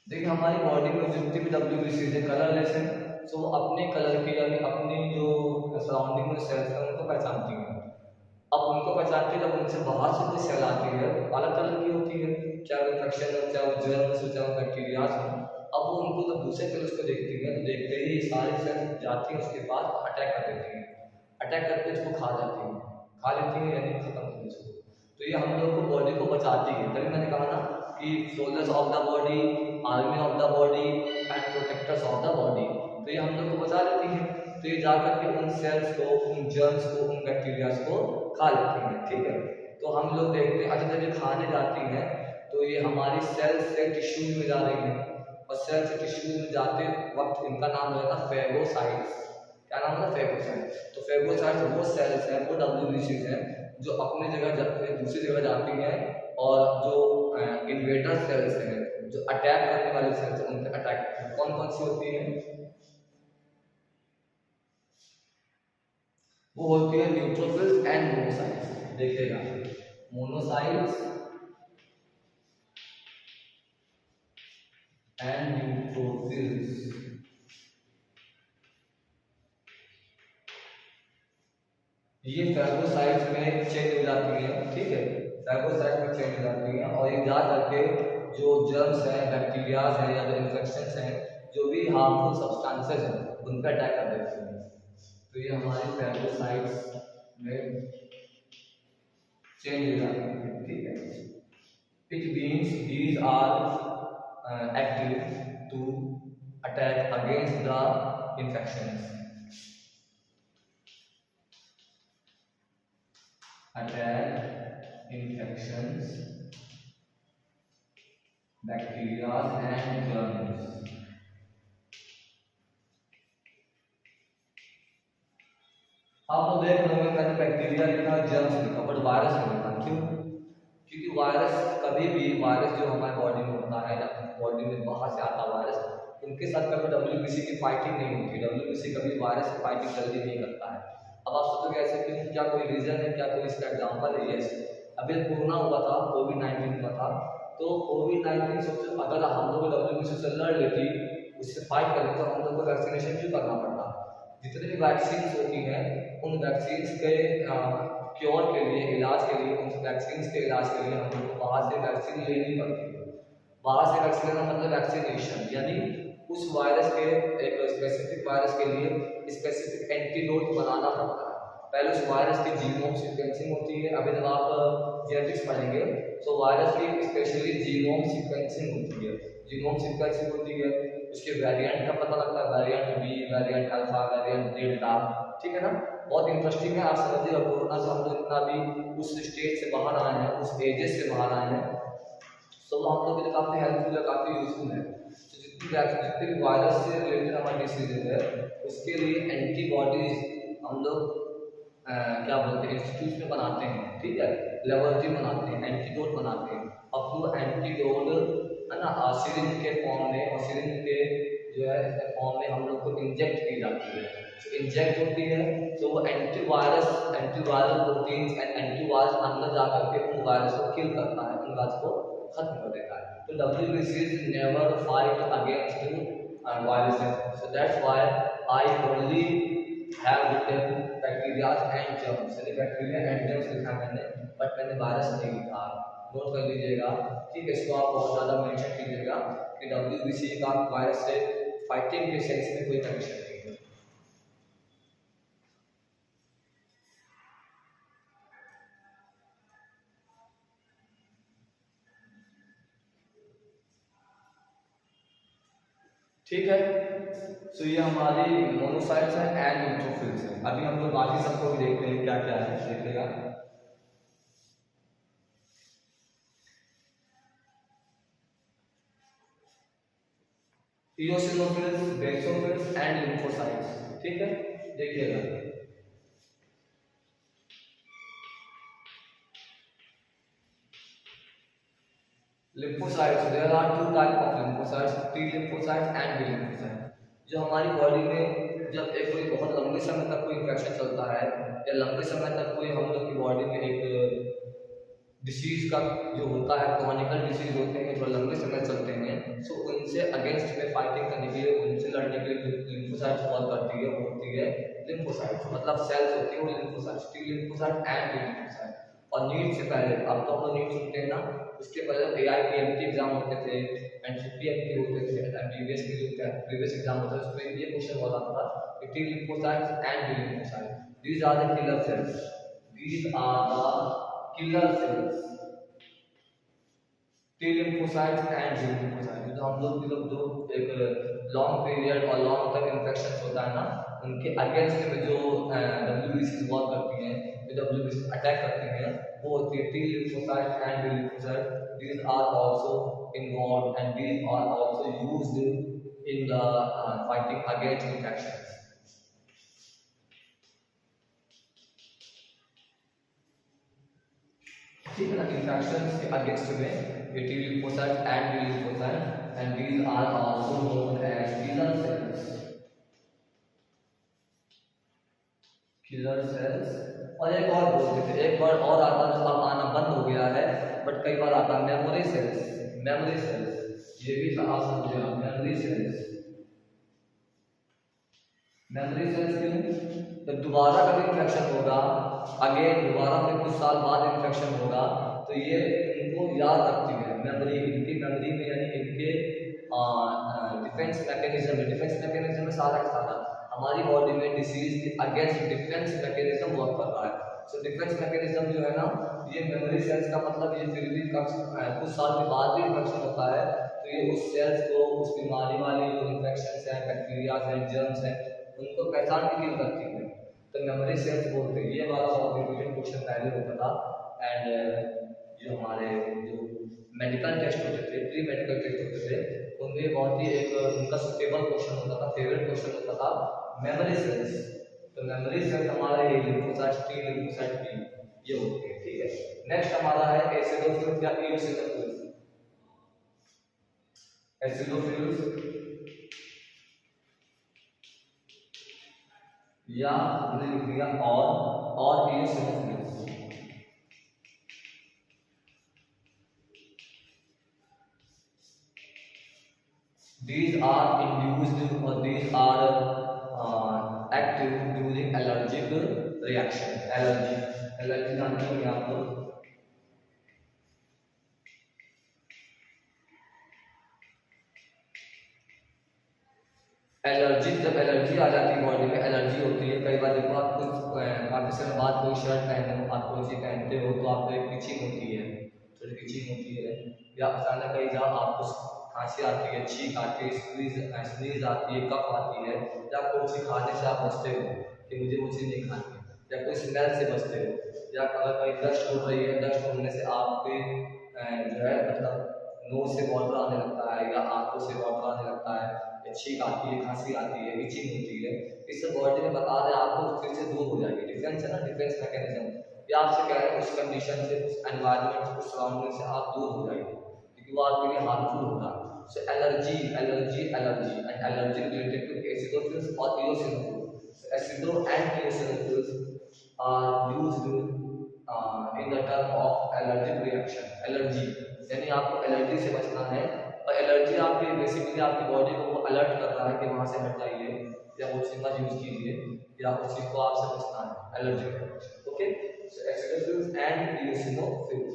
देखिए हमारी बॉडी में जितनी भी WBCs है कलरलेस है, तो अपने कलर की यानी अपनी जो सराउंडिंग में सेल्स है उनको पहचानती है। अब उनको पहचानती है, जब उनसे बाहर से कोई सेल आती है अलग कलर की होती है, चाहे इन्फेक्शन हो, चाहे वो जर्म्स हो, चाहे बैक्टीरिया हो। अब वो उनको जब दूसरे सेल्स को देखती है तो देखते ही सारी सेल्स जाती है उसके पास, अटैक कर देती है, अटैक करके उसको खा जाती है, खा लेती है यानी खत्म कर उसको। तो ये हम लोग को बॉडी को बचाती है। तभी मैंने कहा ना कि soldiers of the body, army of the body and protectors of the body. तो ये हम लोग को बचा लेती है। तो ये जाकर के उन सेल्स को, उन जर्म्स को, उन बैक्टीरियाज को खा लेती हैं, ठीक है। तो हम लोग देखते हैं अच्छा जब ये खाने जाती हैं तो ये हमारी सेल से टिश्यूज में जा रही हैं, और सेल से टिश्यूज में जाते वक्त इनका नाम रहता है फेगोसाइट्स। क्या नाम है? फेगोसाइट्स। तो फेगोसाइट्स वो सेल्स हैं, वो WBCs हैं जो अपनी जगह जाते दूसरी जगह जाती हैं, और जो इन्वेडर सेल्स हैं, जो अटैक करने वाली सेल्स हैं, उन पर अटैक करती हैं। कौन कौन सी होती हैं? वो होती है न्यूट्रोफिल्स एंड मोनोसाइट्स। देखिएगा, मोनोसाइट्स एंड न्यूट्रोफिल्स। ये फेगोसाइट्स में चेंज हो जाती हैं, ठीक है, फेगोसाइट्स में चेंज हो जाती हैं, और ये जा करके जो जर्म्स हैं, बैक्टीरियाज हैं, या जो इन्फेक्शंस हैं, जो भी हार्मफुल सब्सटेंसेस हैं, उन पर अटैक कर देती हैं। तो ये हमारे फेगोसाइट्स में चेंज हो जाती है, ठीक है। It means these are active to attack against the infections, attack infections, bacteria and germs। आप तो देख रहे होंगे मैंने बैक्टीरिया लिखा, जर्म्स लिखा, बट वायरस नहीं लिखा। क्यों? क्योंकि वायरस कभी भी, वायरस जो हमारे बॉडी में होता है, बॉडी में बाहर से आता वायरस, उनके साथ कभी WBC की फाइटिंग नहीं होती। WBC कभी वायरस की फाइटिंग जल्दी नहीं करता है। अब आप सोचोगे ऐसे क्यों? क्या कोई रीजन है? क्या कोई इसका एग्जाम्पल है? यस, अभी कोरोना हुआ था, कोविड-19 हुआ था, तो कोविड-19 सोचो अगर हम लोग WBC से लड़ लेती, उससे फाइट कर लेते, तो हम लोग को वैक्सीनेशन क्यों करना पड़ता? जितनी भी वैक्सीन होती हैं उन वैक्सीन के क्योर के लिए, इलाज के लिए, उन वैक्सीन के इलाज के लिए हम लोग को बाहर से वैक्सीन लेनी पड़ती है। बाहर से वैक्सीन लेना मतलब वैक्सीनेशन, यानी उस वायरस के, एक स्पेसिफिक वायरस के लिए स्पेसिफिक एंटीडोट बनाना पड़ता है। पहले उस वायरस की जीनोम सीक्वेंसिंग होती है। अभी जब आप जेनेटिक्स पढ़ेंगे तो वायरस की स्पेशली जीनोम सीक्वेंसिंग होती है, जीनोम सीक्वेंसिंग होती है, उसके वेरिएंट का पता लगता है, variant B, variant alpha, variant delta, ठीक है ना। बहुत इंटरेस्टिंग है, आप समझिएगा। कोरोना से हम लोग इतना भी उस स्टेज से बाहर आए हैं, उस एजेस से बाहर आए हैं, तो वो हम लोग के लिए काफ़ी हेल्पफुल है, काफ़ी यूजफुल है। तो जितने भी वायरस से रिलेटेड हमारी डिसीजेज है, उसके लिए एंटीबॉडीज हम लोग क्या बोलते हैं, इंस्टीट्यूट में बनाते हैं, ठीक है, लेबोरेटरी में बनाते हैं, एंटीडोट बनाते हैं। अब वो एंटीडोट है ना, सिरिंज के फॉर्म में, और सिरिंज के जो है फॉर्म में हम लोग को इंजेक्ट की जाती है। इंजेक्ट होती है तो वो एंटीवायरल प्रोटीन्स एंड एंटीवायरस अंदर जाकर के उन वायरस को किल करता है, उन वायरस को खत्म कर देता है। तो WBC never fight against viruses, so that's why I only have written bacteria and germs, यानी बैक्टीरिया एंड जर्म्स लिखा मैंने, बट मैंने वायरस नहीं लिखा। नोट कर लीजिएगा, ठीक है, इसको आप बहुत ज़्यादा मेंशन कीजिएगा कि WBC का वायरस से फाइटिंग के सेंस में कोई कनेक्शन नहीं है। ठीक है, तो ये हमारी मोनोसाइट्स है एंड न्यूट्रोफिल्स है। अभी हम लोग बाकी सबको भी देखते हैं क्या क्या है, देखिएगा। इओसिनोफिल्स, बेसोफिल्स एंड लिम्फोसाइट्स, ठीक है, देखिएगा। lymphocytes, there are two type of lymphocytes, T lymphocytes and B lymphocytes। जो हमारी बॉडी में जब एक कोई बहुत लंबे समय तक कोई इन्फेक्शन चलता है या लंबे समय तक कोई हम लोग की बॉडी में एक डिसीज का जो होता है, क्रॉनिकल डिसीज होते हैं जो लंबे समय चलते हैं, सो उनसे अगेंस्ट में फाइटिंग करने के लिए, उनसे लड़ने के लिए लिम्फोसाइट्स कॉल करती है, वो होती है लिम्फोसाइट्स, मतलब सेल्स होती है वो lymphocytes, T lymphocyte and B lymphocyte। और नीट से पहले, अब तो हम लोग नीट सुनते हैं ना, उसके पहले AIPMT एग्जाम होते थे, NCPMT होते थे, MBBS के जो प्रीवियस एग्जाम होता है उसमें ये क्वेश्चन बोला था कि T lymphocytes and B lymphocytes, these are the killer cells, these are the killer cells, T lymphocytes and B lymphocytes। जो हम लोग जो एक लॉन्ग पीरियड और लॉन्ग तक इन्फेक्शन होता है ना, उनके अगेंस्ट में जो WBC वॉर करती हैं, WBC अटैक करती हैं, वो होती है T lymphocytes and B lymphocytes। These are also involved and these are also used in the fighting against infections। ठीक है ना, इन्फेक्शंस के अगेंस्ट में ये T lymphocytes and B lymphocytes and these are also known as killer cells, killer cells। और एक और बोलते थे, एक वर्ड और आता है जो अब आना बंद हो गया है, बट कई बार आता है, मेमोरी सेल्स, मेमोरी सेल्स, ये भी आप समझिएगा, मेमोरी सेल्स। मेमोरी सेल्स क्यों? जब दोबारा कभी इन्फेक्शन होगा, अगेन दोबारा फिर कुछ साल बाद इन्फेक्शन होगा, तो ये इनको याद रखती है, मेमोरी, इनकी मेमोरी में, यानी इनके डिफेंस मैकेनिज्म में, डिफेंस मैकेनिज्म में सारा का सारा हमारी बॉडी में डिसीज के अगेंस्ट डिफेंस मैकेनिज्म वर्क कर रहा है। सो डिफेंस मैकेनिज्म जो है ना, ये मेमोरी सेल्स का मतलब ये फिर भी कुछ साल के बाद भी इन्फेक्शन होता है तो ये उस सेल्स को, उस बीमारी वाली जो इन्फेक्शन है, बैक्टीरिया है, जर्म्स है, उनको पहचान के किल करती है, तो मेमोरी सेल्स बोलते हैं। ये वाला बहुत इंपॉर्टेंट क्वेश्चन पहले होता था। एंड जो हमारे जो मेडिकल टेस्ट होते थे, प्री मेडिकल टेस्ट होते थे, उनमें बहुत ही एक उनका सुटेबल क्वेश्चन होता था, फेवरेट क्वेश्चन होता था मेमोरी सेल्स। तो मेमोरी सेल्स हमारे ये लिम्फोसाइट्स, T lymphocyte B ये होते हैं, ठीक है। नेक्स्ट हमारा है एसिडोफिल्स या इओसिनोफिल्स। एसिडोफिल्स या हमने लिख दिया और eosinophils. These are induced or these are active during allergic reaction। Allergy जानते होंगे आप लोग। एलर्जी, जब एलर्जी आ जाती है बॉडी में, एलर्जी होती है, कई बार देखो आप कुछ काफी समय बाद कोई शर्ट पहने हो, आप कोई चीज पहनते हो तो आपको एक इचिंग होती है, थोड़ी इचिंग होती है, या अचानक कहीं जाओ आपको खांसी आती है, छींक आती है, स्नीज आती है, कफ आती है, या कोई चीज खाने से आप बचते हो कि मुझे वो चीज़ नहीं खानी, या कोई स्मेल से बचते हो, या अगर कहीं डस्ट उड़ रही है, डस्ट उड़ने से आपके जो है मतलब नोज से वाटर आने लगता है या आंखों से वाटर आने लगता है, छींक आती है, खांसी आती है, इचिंग होती है, इससे बॉडी में बता दें आपको उस चीज से दूर हो जाएगी। डिफेंस है ना, डिफेंस मैकेनिज्म, या आपसे कह रहे हैं उस कंडीशन से, उस एनवायरनमेंट से, उस सराउंडिंग से आप दूर हो जाएंगे क्योंकि वो आपके लिए हार्मफुल होता है। So allergy and allergy related to acidophils or eosinophils. So acido and eosinophils are used in the term of allergic reaction. Allergy यानी आपको एलर्जी से बचना है, और एलर्जी आपके बेसिकली आपकी बॉडी को वो अलर्ट कर रहा है कि वहाँ से हट जाइए या वो चीज मत यूज कीजिए या उस चीज को आपसे बचना है, allergy reaction. Okay, so acidophils and eosinophils।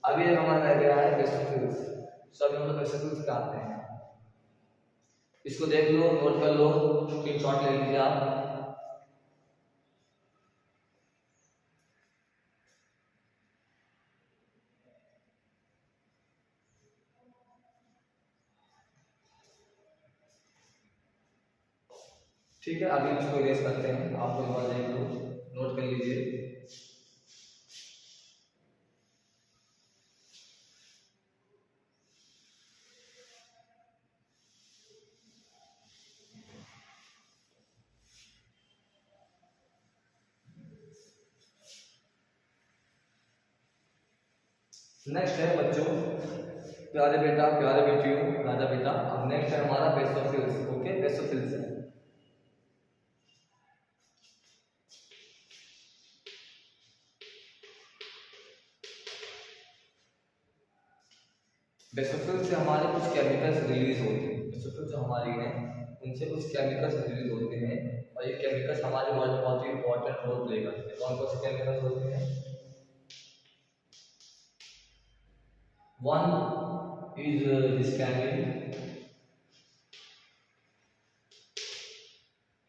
अब ये हमारा रह गया है बेसोफिल्स। सो अभी हम लोग बेसोफिल्स पे आते हैं, इसको देख लो, नोट कर लो, स्क्रीनशॉट ले लीजिए आप। ठीक है, अभी इसको इरेज करते हैं, आपको एक बार देख लो, नोट कर लीजिए। नेक्स्ट है बच्चों, प्यारे बेटा, प्यारे बेटियों, राजा बेटा, अब नेक्स्ट है हमारा बेसोफिल्स। ओके, बेसोफिल्स है। बेसोफिल से हमारे कुछ केमिकल्स रिलीज होते हैं। बेसोफिल जो हमारी हैं उनसे कुछ केमिकल्स रिलीज होते हैं, और ये केमिकल्स हमारे बॉडी में बहुत ही इंपॉर्टेंट रोल प्ले करते हैं। कौन कौन से केमिकल्स होते हैं? One is histamine,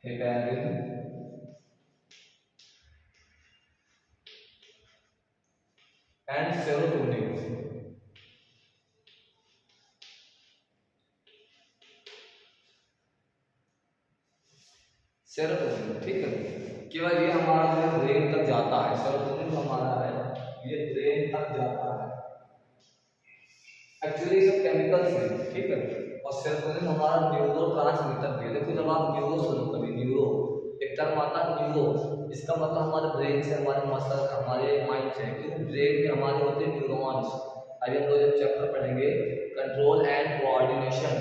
heparin, and serotonin. Serotonin, ठीक है, केवल ये हमारा जो ब्रेन तक जाता है। सेरोटोनिन जो हमारा है ये ब्रेन तक जाता है। एक्चुअली सब केमिकल्स हैं, ठीक है, और सेरोटोनिन हमारा न्यूरोट्रांसमीटर भी है। देखो जब आप न्यूरो सुनो, कभी न्यूरो एक टर्म आता है न्यूरो, इसका मतलब हमारे ब्रेन से, हमारे मसल, हमारे माइंड से, क्योंकि ब्रेन में हमारे होते हैं न्यूरॉन्स। अभी हम लोग जब चैप्टर पढ़ेंगे कंट्रोल एंड कोऑर्डिनेशन,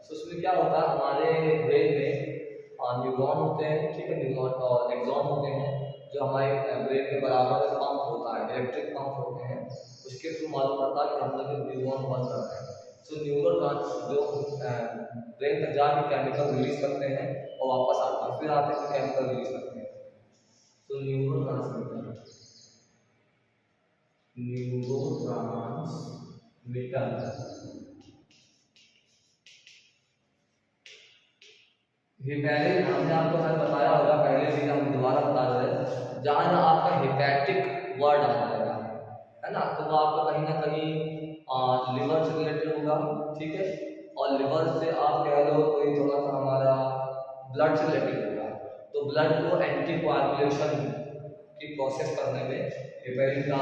तो उसमें क्या होता है, हमारे ब्रेन में न्यूरॉन होते हैं, ठीक है, न्यूरॉन और एक्सॉन होते हैं, जो हमारे ब्रेन के बराबर पंप होता है, इलेक्ट्रिक पंप होते हैं, उसके थ्रू मालूम पड़ता है कि हम लोग न्यूरॉन बन रहे हैं। तो न्यूरो जो ब्रेन तक जाके केमिकल रिलीज करते हैं और वापस आते हैं, फिर आते हैं तो केमिकल रिलीज करते हैं। तो न्यूरो ट्रांसमीटर हिपैरिक, हमने आपको सर बताया होगा पहले भी, हम दोबारा बता रहे, जहाँ आपका हिपैटिक वर्ड आ जाएगा, है ना, तो वो आपका कहीं ना कहीं लिवर से रिलेटेड होगा, ठीक है, और लिवर से आप कह लो कोई थोड़ा सा हमारा ब्लड से रिलेटेड होगा। तो ब्लड को एंटीकोआगुलेशन की प्रोसेस करने में हिपैरिक का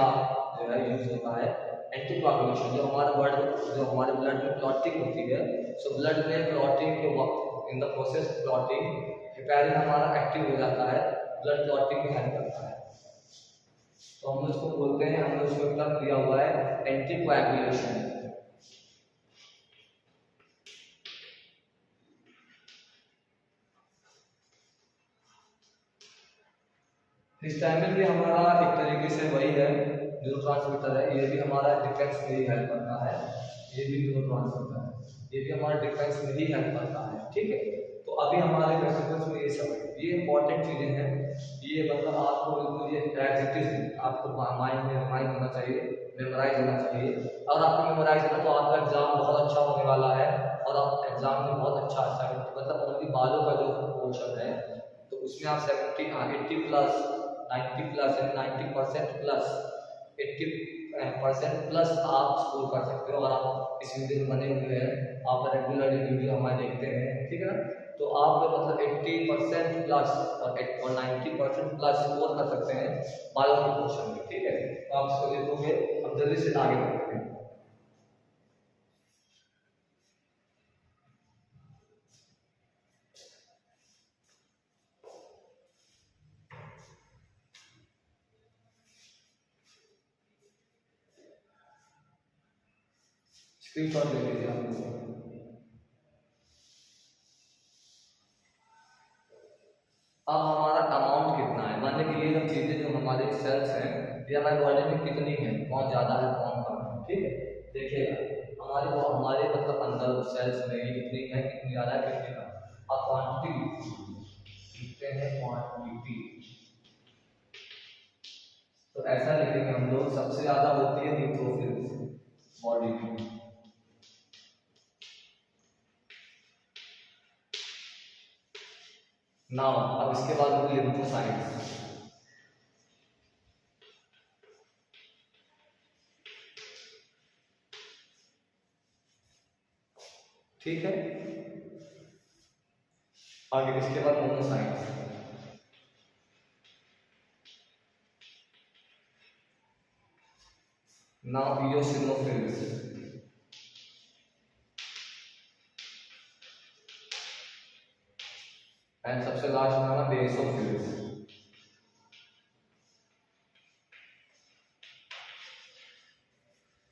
जो है यूज होता है। एंटीकोआगुलेशन जो हमारे ब्लड में क्लॉटिंग होती है, सो ब्लड में क्लॉटिंग के वक्त in the process clotting heparin हमारा एक्टिव हो जाता है, ब्लड क्लॉटिंग में हेल्प करता है। तो हम इसको बोलते हैं, हमने उसको टर्म दिया हुआ है एंटीकोएगुलेशन। हिस्टामिन भी हमारा एक तरीके से वही है, न्यूरोट्रांसमीटर है, ये भी हमारा डिफेंस में ही हेल्प करता है, ये भी न्यूरोट्रांसमीटर है, ये भी हमारा डिफेंस में ही हेल्प करता है, ठीक है। तो अभी हमारे वेजिटेबल्स में ये सब है, ये इंपॉर्टेंट चीजें हैं, ये मतलब आपको बिल्कुल ये एग्जिटिव आपको माइंड होना चाहिए, मेमोराइज होना चाहिए। अगर आपको मेमोराइज है तो आपका एग्जाम बहुत अच्छा होने वाला है, और आप एग्जाम में बहुत अच्छा मतलब ओनली बालों का जो पोर्शन है, तो उसमें आप 80 प्लस 90 प्लस 90% प्लस 80% प्लस आप स्कोर कर सकते हो। अगर आप इस वीडियो में बने हुए हैं, आप रेगुलरली वीडियो हमारे देखते हैं, ठीक है ना, तो आप मतलब 80% प्लस और 90% प्लस स्कोर कर सकते हैं बायो के क्वेश्चन में, ठीक है। तो आप इसको देखोगे, अब जल्दी से आगे बढ़ते हैं। स्क्रीनशॉट ले लीजिए आप लोग। अब हमारा अमाउंट कितना है, मान लीजिए ये सब चीज़ें जो हमारे सेल्स हैं ये हमारे बॉडी में कितनी है, कौन ज़्यादा है कौन कम है, ठीक है। देखिएगा हमारे मतलब अंदर सेल्स में ये कितनी है, कितनी ज़्यादा है कितनी कम। अब क्वांटिटी लिखते हैं, क्वांटिटी तो ऐसा लिखेंगे हम लोग, सबसे ज़्यादा होती है न्यूट्रोफिल्स बॉडी में। नाउ अब इसके बाद होगी लिम्फोसाइट्स। ठीक है, आगे इसके बाद मोनोसाइट्स। Now eosinophils. एंड सबसे लास्ट नाम है बेसोफिल्स।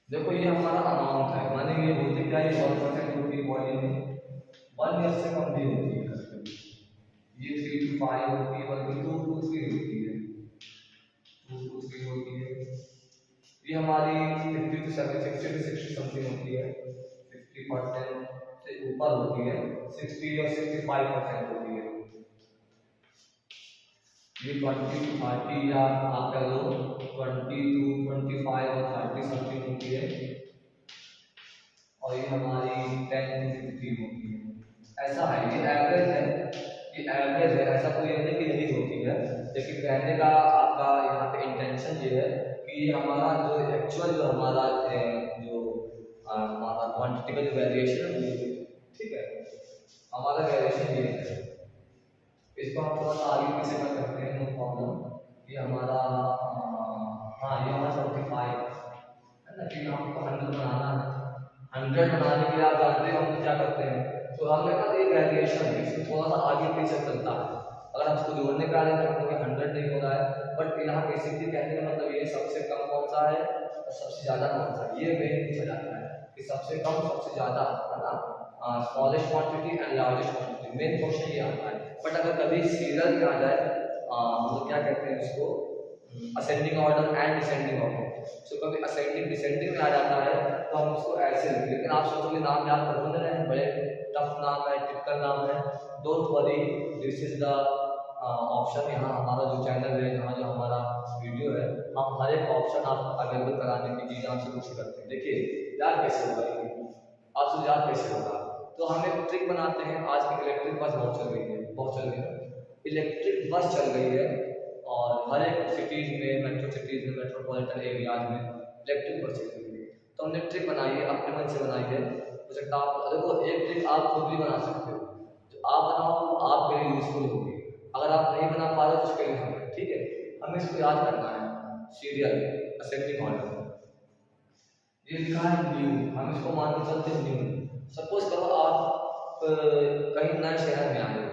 देखो ये हमारा अमाउंट है, माने ये होती क्या है, 1% होती है बॉडी में, 1 ईयर से कम भी होती है, ये 3 to 5 होती है, बल्कि 2 to 3 होती है, 2 to 3 होती है। ये हमारी 50 to 60 समथिंग होती है, 50% से ऊपर होती है, 60 और 65% होती है। ये 20 to 30 या आप कह लो 20 to 25 और 30 समथिंग होती है, और ये हमारी 10 to 15 होती है। ऐसा है, ये एवरेज है, ये एवरेज है, ऐसा कोई नहीं कि नहीं होती है, लेकिन कहने का आपका यहाँ पे इंटेंशन ये है कि ये हमारा जो एक्चुअल जो हमारा हमारा क्वांटिटी का जो वेरिएशन है, ठीक है, हमारा वेरिएशन ये है। इसको हम थोड़ा सा आगे पीछे कर सकते हैं, नो प्रॉब्लम। ये हमारा हाँ ये हमारा 45 है ना, क्योंकि हमको 100 बनाना है। 100 बनाने के लिए आप जानते हो हम क्या करते हैं, तो हमने कहा ये वेरिएशन है, इसको थोड़ा सा आगे पीछे चलता है। अगर हम इसको जोड़ने का आए तो हमको 100 नहीं हो रहा है, बट यहाँ बेसिकली कहने का मतलब ये सबसे कम कौन सा है और सबसे ज़्यादा कौन सा है, ये मेन पूछा जाता है कि सबसे कम सबसे ज़्यादा, है ना, smallest quantity and largest quantity, main question ये आता है। बट अगर कभी सीरियल में आ जाए, हम लोग क्या कहते हैं इसको, ascending order and descending order, so कभी असेंडिंग डिसेंडिंग में आ जाता है तो हम उसको ऐसे लिखते हैं। लेकिन आप सोचोगे नाम याद कर रहे हैं, बड़े टफ नाम है, टिपिकल नाम है, don't worry, this is the option. यहाँ हमारा जो चैनल है, यहाँ जो हमारा वीडियो है, हम हर एक ऑप्शन आपको अवेलेबल कराने की चीज़ आपसे कोशिश करते हैं। देखिए याद कैसे होगा, आपसे याद कैसे होगा, तो हम एक ट्रिक बनाते हैं। आज की इलेक्ट्रिक बस बहुत चल गई है, बहुत चल गई है, इलेक्ट्रिक बस चल गई है, और हर एक सिटीज़ में, मेट्रो सिटीज़ में, मेट्रोपॉलिटन एरियाज में इलेक्ट्रिक बस चल गई है। तो हमने ट्रिक बनाई है, अपने मन से बनाई है, हो सकता है आप देखो एक ट्रिक आप खुद भी बना सकते हो, जो आप बनाओ आपके लिए यूजफुल होगी। अगर आप नहीं बना पा रहे तो उसके लिए हमें, ठीक है, हमें इसको याद करना है। सीरियल असेंडिंग ऑर्डर, ये लिखा है न्यू, हम इसको मान के चलते हैं न्यू। सपोज करो आप कहीं नए शहर में आए हो,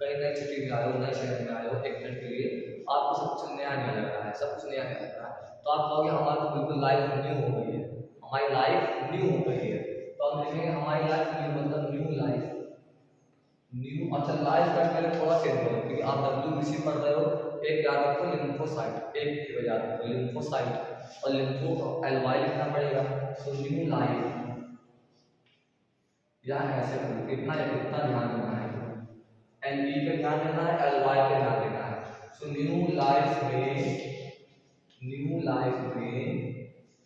कहीं नई सिटी में आए हो, नए शहर में आए हो, एक मिनट के लिए आपको सब कुछ नया नया लग रहा है, सब कुछ नया नया लग रहा है, तो आप कहोगे हमारी तो बिल्कुल लाइफ न्यू हो गई है, हमारी लाइफ न्यू हो गई है। तो हम लिखेंगे हमारी लाइफ न्यू, मतलब न्यू लाइफ, न्यू। अच्छा लाइफ का पहले थोड़ा चेंज करो, क्योंकि आप WBC पढ़ रहे हो, एक याद रखो लिम्फोसाइट, एक की याद रखो लिम्फोसाइट, और लिम्फो LY लिखना पड़ेगा, तो न्यू लाइफ। यहाँ ऐसे करो, कितना ध्यान देना है, NE पे ध्यान देना है, LY पे ध्यान देना है। सो न्यू लाइफ में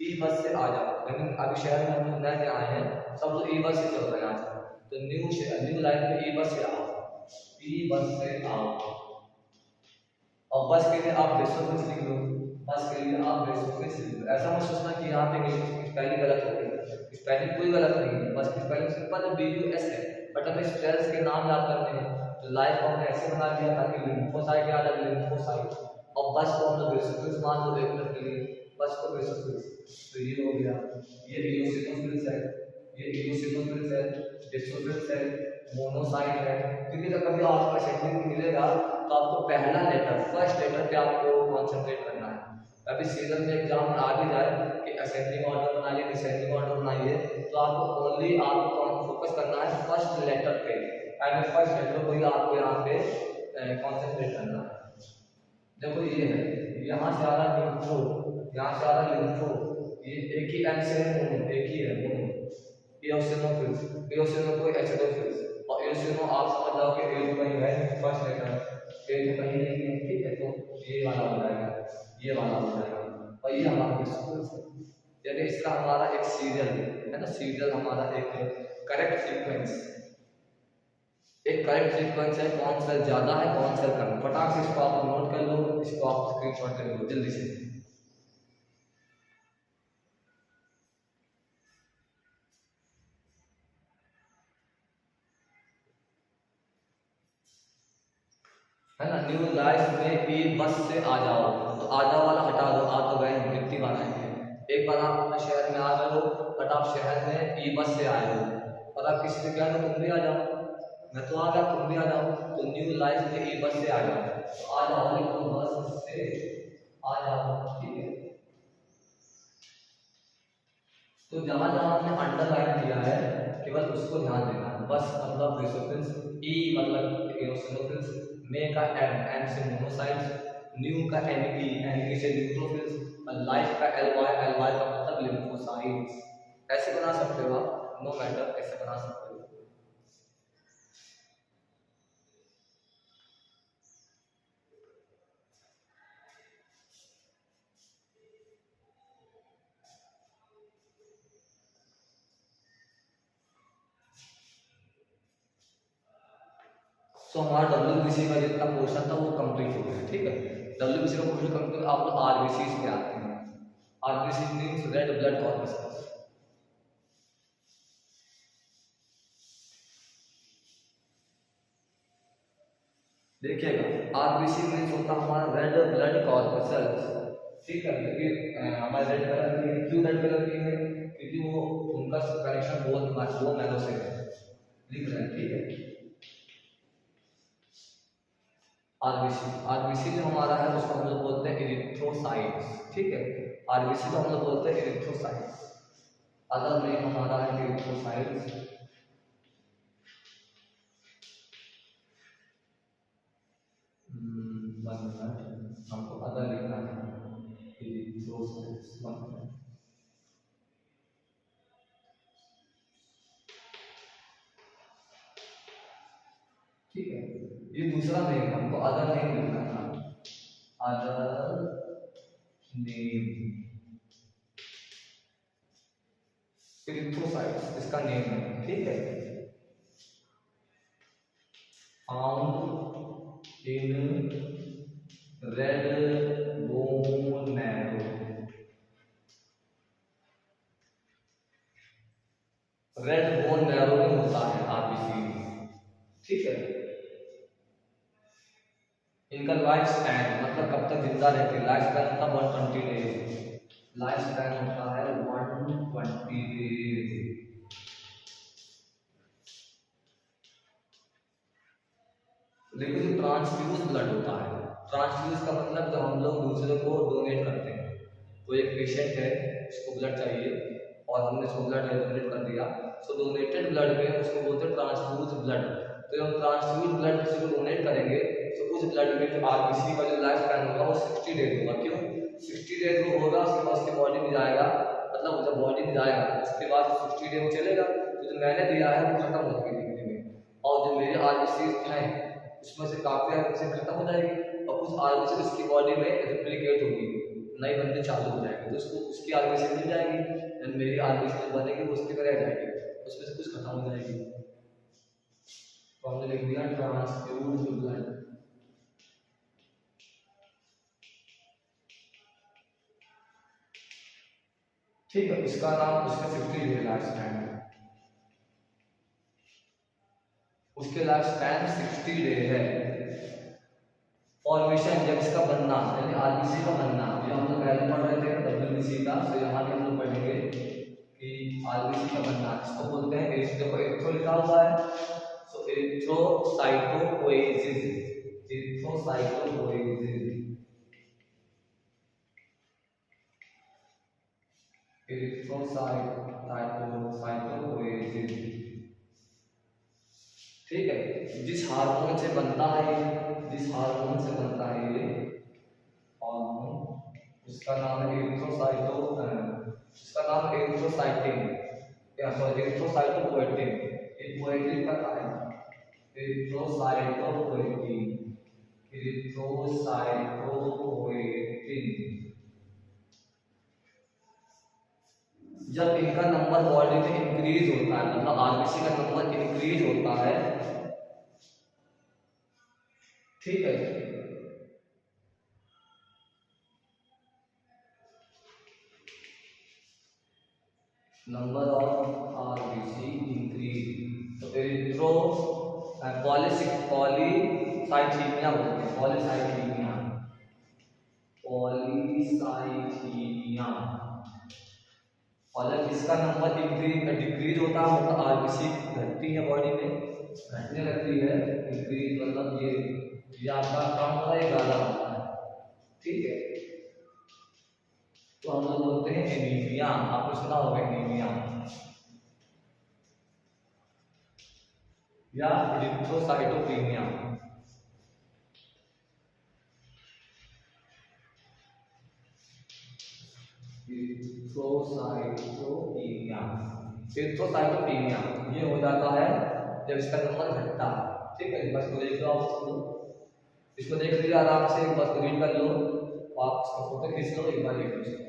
ई बस से आ जाओ, लेकिन अभी शहर में हम लोग नए आए हैं, सब लोग ई बस से चल रहे हैं आज, तो न्यू लाइफ में ई बस से आओ, ई बस से आओ। और बस के लिए आप बेसोफिल्स लिख लो, बस के लिए आप बेसोफिल्स लिख लो। ऐसा मत सोचना कि यहाँ पे स्पेलिंग गलत हो गई, स्पेलिंग कोई गलत नहीं है, बस की स्पेलिंग सिंपल है, BUS है, बट हमें सेल्स के नाम याद करने हैं, तो लाइफ को हमने ऐसे बना दिया ताकि लिम्फोसाइट याद आए, लिम्फोसाइट, और बस को हम लोग बेसोफिल्स मान लो एक मिनट के लिए, बस को बेसोफिल्स, तो ये हो गया, ये इओसिनोफिल्स है, ये इओसिनोफिल्स है, बेसोफिल्स है, मोनोसाइट है। क्योंकि जब कभी आपको असेंडिंग मिलेगा तो आपको पहला लेटर, फर्स्ट लेटर पे आपको कॉन्सेंट्रेट करना है। कभी सीजन में एग्जाम में आ भी जाए कि असेंडिंग ऑर्डर बनाइए, डिसेंडिंग ऑर्डर बनाइए, तो आपको ओनली आपको फोकस करना है फर्स्ट लेटर पे, एंड फर्स्ट लेटर को ही आपको यहाँ पे कॉन्सेंट्रेट करना है। देखो ये है, यहाँ से आ रहा लिम्फो, यहाँ से आ रहा लिम्फो, ये एक ही एम से है, मोनो एक ही है, मोनो एओसिनोफिल्स, एओसिनो कोई एसिडोफिल्स, और एओसिनो आप समझ जाओ कि ए तो कहीं है फर्स्ट लेटर, ए तो कहीं नहीं है, ठीक है। तो ये वाला हो जाएगा, ये वाला हो जाएगा, और ये हमारा बेसिकल्स है। यानी इसका हमारा एक सीरियल है ना, सीरियल हमारा एक करेक्ट सीक्वेंस, एक करेक्ट सीक्वेंस है, कौन सा ज्यादा है कौन सा कम। फटाक से इसको आप नोट कर लो, इसको आप स्क्रीनशॉट कर लो जल्दी से। है ना, न्यू लाइफ में ई बस से आ जाओ, तो आ जाओ वाला हटा दो, आ तो गए हम कितनी बार आएंगे। एक बार आप अपने शहर में आ गए हो, बट आप शहर में ई बस से आए हो, और आप किसी से कह दो तुम भी आ जाओ, मैं तो आ गया तुम भी आ जाओ, तो न्यू लाइफ में ई बस से आ जाओ, तो आ जाओ तो बस से आ जाओ, ठीक है। तो जहां जहां हमने अंडरलाइन किया है केवल उसको ध्यान देना, बस मतलब बेसोफिल्स, ई मतलब एओसिनोफिल्स, मे का एम, एम से मोनोसाइट्स, न्यू का एनई, एनई से न्यूट्रोफिल्स, और लाइफ का एलवाई, एलवाई का मतलब लिम्फोसाइट्स। ऐसे बना सकते हो आप, नो मैटर, ऐसे बना सकते हो। तो हमारा डब्ल्यूबीसी का जितना पोर्शन था वो कंप्लीट हो गया, ठीक है। डब्ल्यूबीसी का पोर्शन कंप्लीट, आप लोग आरबीसी पे आते हैं। RBC means red blood corpses. देखिएगा, आरबीसी मींस होता हमारा रेड ब्लड कॉर्पसेल्स, ठीक है। क्योंकि हमारे रेड कलर की, क्यों रेड कलर की है, क्योंकि वो उनका कनेक्शन वो मैनो से है, लिख रहे हैं, ठीक है। आरबीसी, आरबीसी जो हमारा है उसको हम लोग बोलते हैं इरिथ्रोसाइट्स, ठीक है। आरबीसी को हम लोग बोलते हैं इरिथ्रोसाइट्स, अदर नेम हमारा है इरिथ्रोसाइट्स। हमको अदर लिखना है, इरिथ्रोसाइट्स, ठीक है। ये दूसरा नेम, हमको अदर नेम लिखना था, अदर नेम, इरिथ्रोसाइट्स इसका नेम है, ठीक है। Found in red bone marrow, red bone marrow में होता है आरबीसी, ठीक है। इनका लाइफ स्पैन मतलब कब तक जिंदा रहते हैं, लाइफ स्पैन होता है 120 डेज, लाइफ स्पैन होता है 120 डेज। लेकिन जो ट्रांसफ्यूज ब्लड होता है, ट्रांसफ्यूज का मतलब जब हम लोग दूसरे को डोनेट करते हैं, तो एक पेशेंट है उसको ब्लड चाहिए और हमने उसको ब्लड डोनेट कर दिया, सो डोनेटेड ब्लड में उसको बोलते हैं ट्रांसफ्यूज ब्लड। तो जब ट्रांसफ्यूज ब्लड किसी को डोनेट करेंगे तो उस ब्लड में जो आरबीसी का जो लाइफ स्पैन होगा वो 60 डेज होगा। क्यों 60 डेज वो होगा, उसके बाद उसकी बॉडी में जाएगा, मतलब जब बॉडी में जाएगा उसके बाद 60 डेज वो चलेगा, तो जो मैंने दिया है वो खत्म हो जाएगी धीरे धीरे, और जो मेरे आरबीसी हैं उसमें से काफी आरबीसी खत्म हो जाएगी, और उस आरबीसी उसकी बॉडी में रिप्लिकेट होगी, नई बननी चालू हो जाएगी, तो उसको उसकी आरबीसी मिल जाएगी, एंड मेरी आरबीसी जो बनेगी वो उसकी तरह जाएगी, उसमें से कुछ खत्म हो जाएगी। तो हमने लिख दिया ट्रांसफ्यूज ब्लड, ठीक है। इसका नाम, उसका 50 डे लाइफ स्पैन है, उसके लाइफ स्पैन 60 डे है। फॉर्मेशन जब इसका बनना यानी आरबीसी का बनना, जो हम लोग पहले पढ़ रहे थे डब्ल्यूबीसी का, तो यहाँ भी हम लोग पढ़ेंगे कि आरबीसी का बनना इसको बोलते हैं, देखो एरिथ्रो लिखा हुआ है, सो एरिथ्रोसाइटोपोएसिस, एरिथ्रोसाइटोपोएसिस, एरिथ्रोसाइटोपोएसिस, ठीक है। जिस हार्मोन से बनता है, जिस इसका नाम है इसका नाम है एरिथ्रोसाइटिन, या सॉरी एरिथ्रोसाइटोपोएटिन। ये पोएटिन का क्या है? एरिथ्रोसाइटोपोएटिन, एरिथ्रोसाइटोपोएटिन। जब इनका नंबर बॉडी में इंक्रीज होता है, मतलब आरबीसी का नंबर इंक्रीज होता है, ठीक है, नंबर ऑफ आरबीसी इंक्रीज, तो एरिथ्रो पॉलीसाइथीमिया बोलते हैं, पॉलीसाइथीमिया, पॉलीसाइथीमिया। और जब इसका नंबर डिक्रीज होता है, मतलब आरबीसी घटती है बॉडी में, घटने लगती है, इंक्रीज मतलब ये आपका कम होता है, ज्यादा होता है, ठीक है, तो हम लोग बोलते हैं एनीमिया। आपने सुना होगा एनीमिया या एरिथ्रोसाइटोपेनिया। एरिथ्रोसाइटोपेनिया ये हो जाता है जब इसका नंबर घटता है, ठीक है। बस को देख लो आप, इसको देख लीजिए आराम से, बस रीड कर लो, आप इसका फोटो खींच लो, एक बार देख लीजिए।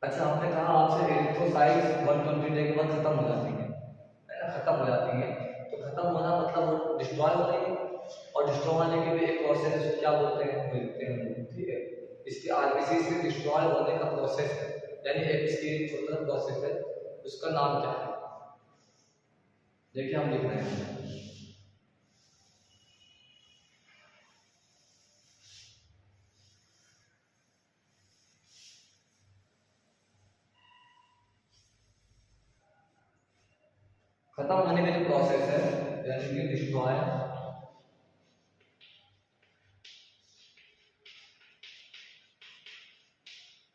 अच्छा, आपने कहा आपसे एरिथ्रोसाइट्स 120 डे के बाद खत्म हो जाती है ना, खत्म हो जाती है, तो खत्म होना मतलब वो डिस्ट्रॉय हो रही है, और डिस्ट्रॉय होने के भी एक प्रोसेस है, उसको क्या बोलते हैं, बोलते हैं, ठीक है। इसके आरबीसी से डिस्ट्रॉय होने का प्रोसेस है, यानी एक इसकी छोटा सा प्रोसेस है, उसका नाम क्या है? देखिए हम लिख रहे हैं, खत्म होने का जो प्रोसेस है, यानी कि डिस्ट्रॉय,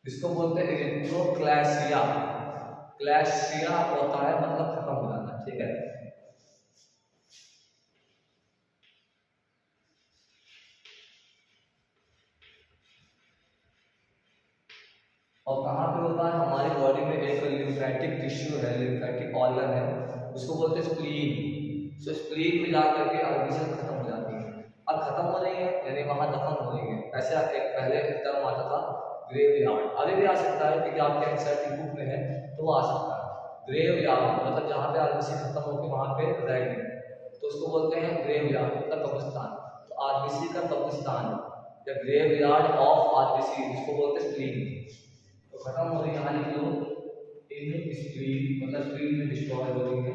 इसको बोलते हैं एरिथ्रोक्लैसिया। क्लैसिया होता है मतलब खत्म हो जाना, ठीक है। और कहाँ पे होता है? हमारी बॉडी में एक लिम्फेटिक टिश्यू है, लिम्फेटिक ऑर्गन है, उसको बोलते हैं स्प्लीन। सो स्प्लीन में जा करके आरबीसी खत्म हो जाती है। अब खत्म हो रही है यानी वहाँ दफन हो रही है, ऐसे एक पहले टर्म आता था ग्रेवयार्ड, अभी भी आ सकता है क्योंकि आपके एनसीईआरटी बुक में है तो वो आ सकता है। ग्रेवयार्ड मतलब जहाँ पे आरबीसी खत्म होकर वहाँ पे रह गई, तो उसको बोलते हैं ग्रेवयार्ड, मतलब कब्रिस्तान। तो आरबीसी का कब्रिस्तान या ग्रेवयार्ड ऑफ आरबीसी, इसको बोलते हैं स्प्लीन। तो खत्म हो रही है, यहाँ लिख लो इन स्प्लीन, मतलब स्प्लीन में डिस्ट्रॉय हो रही है,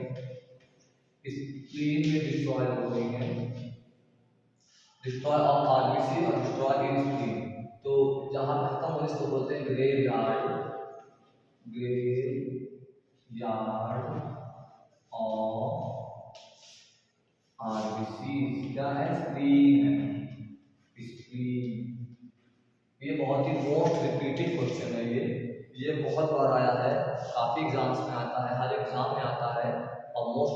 स्प्लीन में डिस्ट्रॉय हो रही है, डिस्ट्रॉय ऑफ आरबीसी और डिस्ट्रॉय इन स्प्लीन। तो जहाँ खत्म हो रही है इसको बोलते हैं ग्रेवयार्ड, ग्रेवयार्ड ऑफ आरबीसी। क्या है? स्प्लीन है, स्प्लीन। ये बहुत ही मोस्ट रिपीटेड क्वेश्चन है, ये बहुत बार आया है, काफ़ी एग्जाम्स में आता है, हर एग्जाम में आता है, और मोस्ट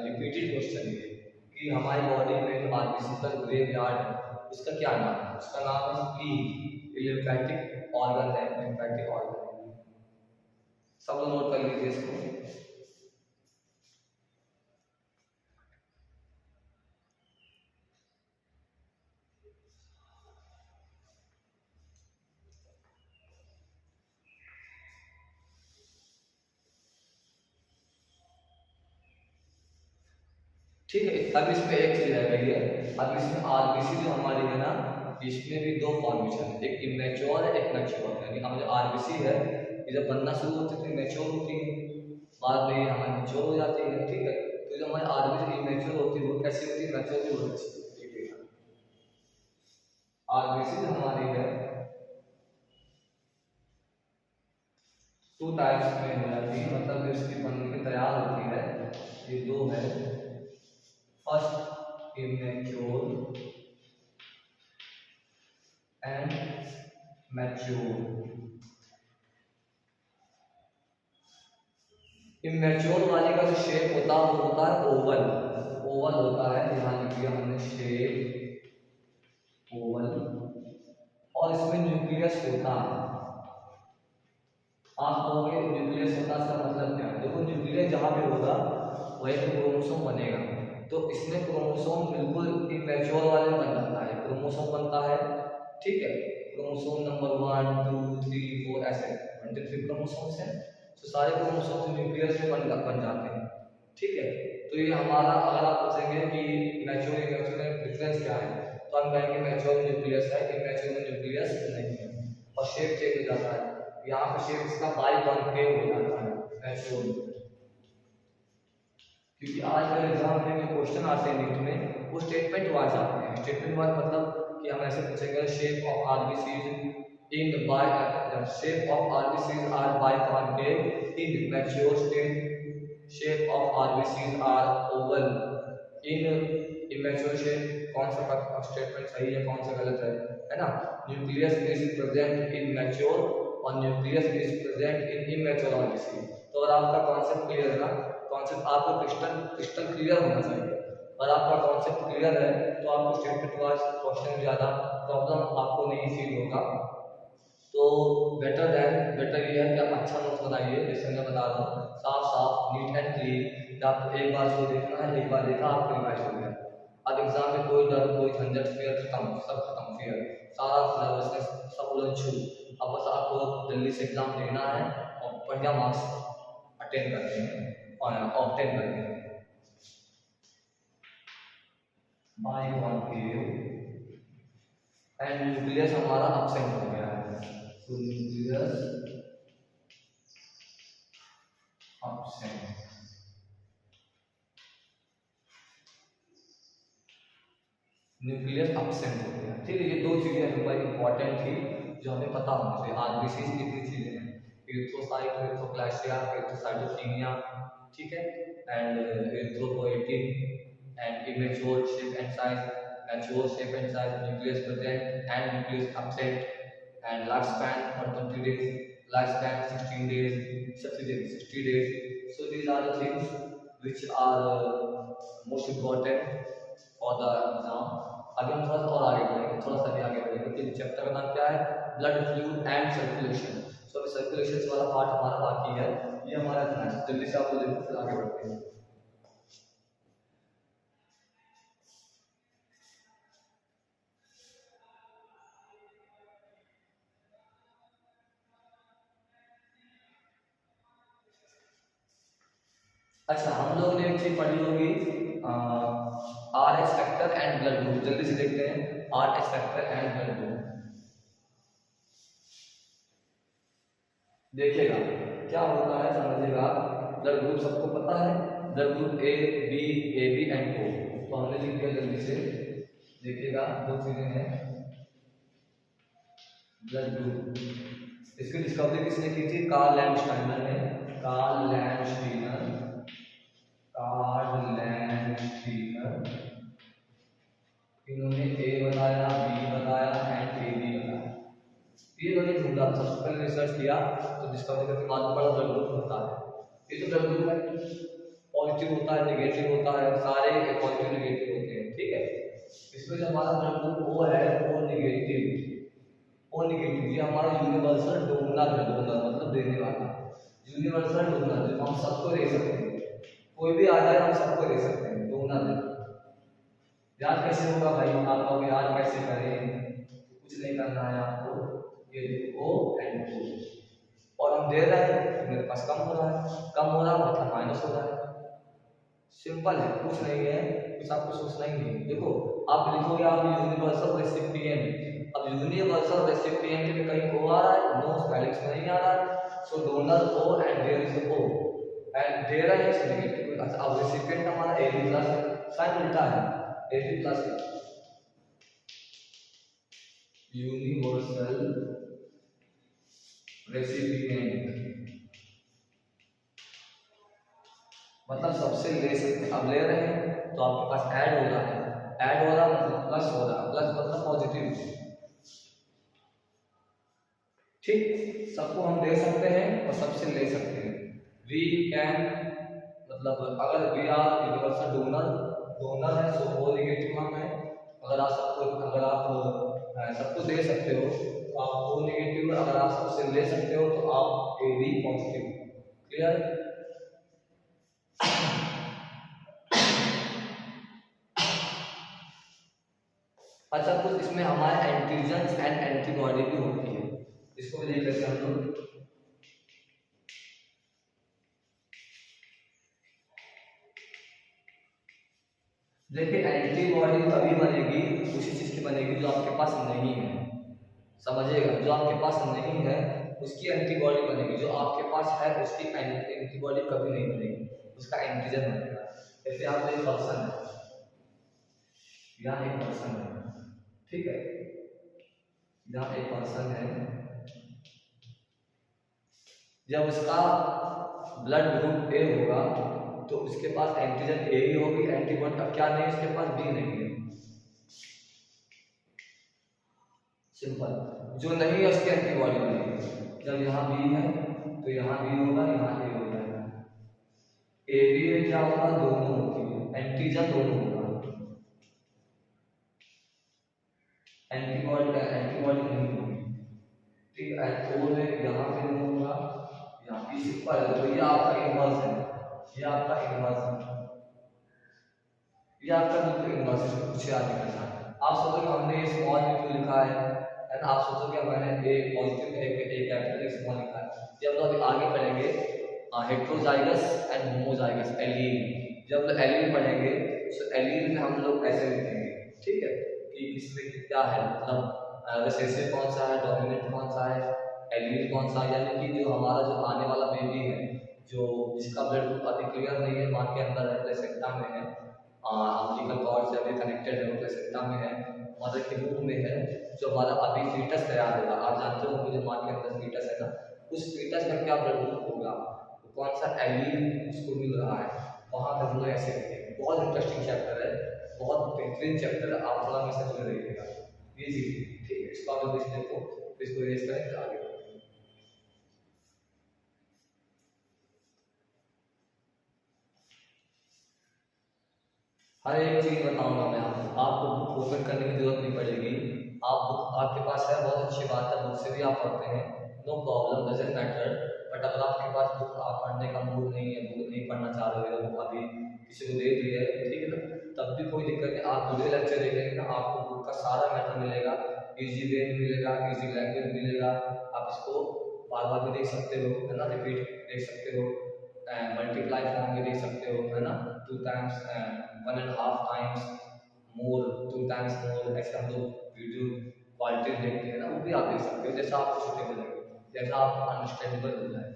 रिपीटेड क्वेश्चन ये कि हमारी बॉडी में जो आरबीसी का ग्रेवयार्ड है उसका क्या नाम है? उसका नाम है स्प्लीन। लिम्फेटिक ऑर्गन है, लिम्फेटिक ऑर्गन है। सब लोग नोट कर लीजिए इसको। ठीक है, अब इसमें एक चीज रह गई है, अब इसमें आरबीसी जो हमारी है ना, इसमें भी दो फॉर्मेशन है, एक इमेच्योर है, एक मैच्योर है। यानी हमारी आरबीसी है, ये जब बनना शुरू होती है मैच्योर होती है, बाद में ये हमारी मैच्योर हो जाती है, ठीक है। तो जो हमारी आरबीसी इमेच्योर होती है वो कैसी होती है? मैच्योर भी होती है। आरबीसी जो हमारी है टू टाइप्स में हो जाती है, मतलब इसकी बनने की तैयार होती है। ये दो है, first immature and mature. Immature वाले का जो शेप होता है वो होता है ओवल, ओवल होता है, ध्यान रखिए हमने शेप ओवल, और इसमें न्यूक्लियस होता है। आप कहोगे न्यूक्लियस होता है, इसका मतलब क्या है? देखो न्यूक्लियस जहाँ पे होगा वहीं पे क्रोमोसोम बनेगा, तो इसमें क्रोमोसोम बिल्कुल इमेच्योर वाले बन जाता है, क्रोमोसोम बनता है, ठीक है। क्रोमोसोम नंबर 1 2 3 4 ऐसे 23 क्रोमोसोम्स हैं, तो सारे क्रोमोसोम्स न्यूक्लियस में बन जाते हैं, ठीक है। तो ये हमारा, अगर आप पूछेंगे कि मैच्योर इमेच्योर में डिफरेंस क्या है, तो हम कहेंगे मैच्योर न्यूक्लियस है, इमेच्योर में न्यूक्लियस नहीं है, और शेप चेंज हो जाता है। यहाँ पे शेप इसका बाइकॉन्केव हो जाता है मैच्योर में, क्योंकि आजकल एग्जाम में जो क्वेश्चन आते हैं नीट में वो स्टेटमेंट वाइज आते हैं। स्टेटमेंट वाइज मतलब कि हम ऐसे पूछेंगे shape of RBCs in by, shape of RBCs are biconcave in mature state, shape of RBCs are oval in immature shape. कौन सा स्टेटमेंट सही है, कौन सा गलत है ना? Nucleus is present in mature और nucleus is present in immature RBC. तो अगर आपका कॉन्सेप्ट क्लियर है ना, कॉन्सेप्ट आपका क्रिस्टल क्लियर होना चाहिए, और आपका कॉन्सेप्ट क्लियर है तो आपको स्टेटमेंट वाइज क्वेश्चन ज़्यादा प्रॉब्लम आपको नहीं फील होगा। तो बेटर ये है कि आप अच्छा नोट्स बनाइए, जैसे मैं बता रहा हूँ, साफ साफ नीट एंड क्लीन। आपको एक बार जो देखना है, एक बार देखा आपको रिवाइज हो गया। अब एग्जाम में कोई डर कोई झंझट, फेयर खत्म, सब खत्म, फेयर सारा नर्वसनेस सब उड़न छू। अब बस आपको जल्दी से एग्जाम देना है और बढ़िया मार्क्स अटेंड करते हैं और ऑब्टेन करते हैं। बाई वन एंड न्यूक्लियस हमारा अब्सेंट हो गया है, तो न्यूक्लियस अब्सेंट। न्यूक्लियस अब्सेंट हो गया, ठीक है। ये दो चीजें हमारी इंपॉर्टेंट थी जो हमें पता होना चाहिए। आरबीसी कितनी चीजें हैं, एरिथ्रोसाइट, एरिथ्रोप्लासिया, एरिथ्रोसाइटोकिनिया, ठीक है, and erythropoietin and immature shape and size, mature shape and size, nucleus present and nucleus absent, and life span और 20 days, life span 16 days, 60 days. So these are the things which are most important for the exam। अभी हम थोड़ा सा और आगे बढ़ेंगे, थोड़ा सा भी आगे बढ़ेंगे कि चैप्टर का नाम क्या है, ब्लड फ्लूइड एंड सर्कुलेशन। सो अभी सर्कुलेशन वाला पार्ट हमारा बाकी है, ये हमारा इतना है। जल्दी से आपको देखो, फिर आगे बढ़ते हैं। अच्छा, हम लोग ने एक चीज पढ़ी होगी, R H factor and blood group. जल्दी से देखते हैं R H factor and blood group. देखिएगा क्या होता है, समझिएगा। ब्लड ग्रुप सबको पता है, blood group A B and O. तो हमने लिख दिया, जल्दी से देखिएगा। दो चीजें हैं, ब्लड ग्रुप। इसकी डिस्कवरी किसने की थी? कार्ल लैंडस्टाइनर ने। कार्ल लैंडस्टीनर, कार्ल लैंडस्टीनर, इन्होंने ए बताया, बी बताया एंड ए बी बताया। ये मैंने ढूंढा, सबसे पहले रिसर्च किया तो डिस्कवरी करके मालूम पड़ा ब्लड ग्रुप होता है। ये तो ब्लड ग्रुप है, पॉजिटिव होता है, नेगेटिव होता है, सारे पॉजिटिव नेगेटिव होते हैं, ठीक है। इसमें जो हमारा ब्लड ग्रुप ओ है, ओ नेगेटिव, ओ नेगेटिव, ये हमारा यूनिवर्सल डोनर है। डोनर मतलब देने वाला, यूनिवर्सल डोनर, जो हम सबको दे सकते हैं, कोई भी आ जाए हम सबको दे सकते हैं, डोनर है। याद कैसे होगा भाई? आप कहोगे याद कैसे करें? कुछ नहीं करना है आपको, ये ओ एंड ओ, और हम दे रहे हैं तो मेरे पास कम हो रहा है, कम हो रहा मतलब माइनस हो रहा है। सिंपल है, कुछ नहीं है, कुछ आपको सोचना ही नहीं। देखो आप लिखोगे आप यूनिवर्सल रेसिपिएंट, अब यूनिवर्सल रेसिपिएंट में कहीं ओ आ रहा है? नो, स्पेलिंग्स में नहीं आ रहा है। So donor O and there is O and there is negative. अच्छा, अब रेसिपिएंट हमारा ए बी प्लस है, साइन उल्टा है, ए बी प्लस है। यूनिवर्सल रेसिपिएंट मतलब सबसे ले सकते हैं। अब ले रहे हैं तो आपके पास ऐड हो रहा है, ऐड हो रहा मतलब प्लस हो रहा, प्लस मतलब पॉजिटिव। ठीक, सबको हम दे सकते हैं और सबसे ले सकते हैं। वी कैन मतलब अगर we are universal donor, donor है सो वो नेगेटिव हम है। अगर आप सबको, अगर आप सबको दे सकते हो तो आप ओ नेगेटिव, अगर आप सबसे ले सकते हो तो आप ए बी पॉजिटिव। क्लियर? अच्छा, कुछ इसमें हमारे एंटीजन्स एंड एंटीबॉडी भी होती है, इसको भी देख लेते हैं हम लोग। देखिए एंटीबॉडी तभी बनेगी, उसी चीज की बनेगी जो आपके पास नहीं है, समझिएगा। जो आपके पास नहीं है उसकी एंटीबॉडी बनेगी, जो आपके पास है उसकी एंटीबॉडी कभी नहीं बनेगी, उसका एंटीजन बनेगा। जैसे आप एक पर्सन है, यहाँ एक पर्सन है, ठीक है, यहाँ एक पर्सन है, जब उसका ब्लड ग्रुप ए होगा तो उसके पास एंटीजन ए ही होगी, एंटीबॉडी अब क्या नहीं है उसके पास, बी नहीं है। सिंपल, जो नहीं है उसकी एंटीबॉडी बनेगी। जब यहाँ बी है तो यहाँ बी होगा, यहाँ ए हो जाएगा। ए बी में क्या होगा, दोनों होती है, एंटीजन दोनों होगा, एंटीबॉडी एंटीबॉडी नहीं होगी। ठीक है, ओ में यहाँ पे नहीं होगा, यहाँ बी सिंपल है। तो ये आपका इनवर्स है, ये आपका इनवर्स है, ये आपका बिल्कुल इनवर्स है, कुछ याद नहीं करना। आप सोचोगे हमने ये स्मॉल में क्यों लिखा है ना, आप सोचोगे मैंने ए पॉजिटिव ए कैपिटल एक स्मॉल लिखा है। जब हम आगे पढ़ेंगे हेट्रोजाइगस एंड होमोजाइगस एलील, जब हम एलील पढ़ेंगे तो एलील में हम लोग ऐसे लिखेंगे, ठीक है, कि किसमें क्या है, मतलब रिसेसिव कौन सा है, डोमिनेंट कौन सा है, एलील कौन सा है। यानी कि जो हमारा जो आने वाला बेबी है, जो जिसका ब्लड ग्रुप अभी क्लियर नहीं है, माँ के अंदर है, प्लेसेंटा में है, अम्बिलिकल कॉर्ड से अभी कनेक्टेड है, प्लेसेंटा में है, मदर के मुंह में है, जो हमारा अभी फीटस तैयार होगा। आप जानते हो जो माँ के अंदर फीटस है ना, उस फीटस में क्या ब्लड ग्रुप होगा, तो कौन सा एलील उसको मिल रहा है, वहाँ पे हम लोग ऐसे लिखेंगे। बहुत इंटरेस्टिंग चैप्टर है, बहुत बेहतरीन चैप्टर है, आप थोड़ा हमेशा जुड़े रहिएगा। ये चीज ठीक है, इसको आप जल्दी से देखो, तो इसको रेस करें फिर आगे बढ़ें। हर एक चीज बताऊंगा मैं आपको बुक ओपन करने की जरूरत नहीं पड़ेगी। आप बुक आपके पास है, बहुत अच्छी बात है, बुक से भी आप पढ़ते हैं, no problem, doesn't matter. But अगर आपके पास बुक आप पढ़ने का मूड नहीं है, बुक नहीं पढ़ना चाह रहे हो, बुक अभी किसी को दे दी है, ठीक है ना, तब भी कोई दिक्कत नहीं, आप वीडियो लेक्चर देखेंगे ना, आपको बुक का सारा मैटर मिलेगा, इजी वे में मिलेगा, इजी लैंग्वेज मिलेगा। आप इसको बार बार भी देख सकते हो, है ना, रिपीट देख सकते हो, मल्टीप्लाई फॉर्म में देख सकते हो, है ना, 2 times 1.5 times more, 2 times more, ऐसे हम लोग वीडियो क्वालिटी देखते हैं ना, वो भी आप देख सकते हो, जैसा आपको सुटेबल लगे, जैसा आपको अंडरस्टैंडेबल हो जाए।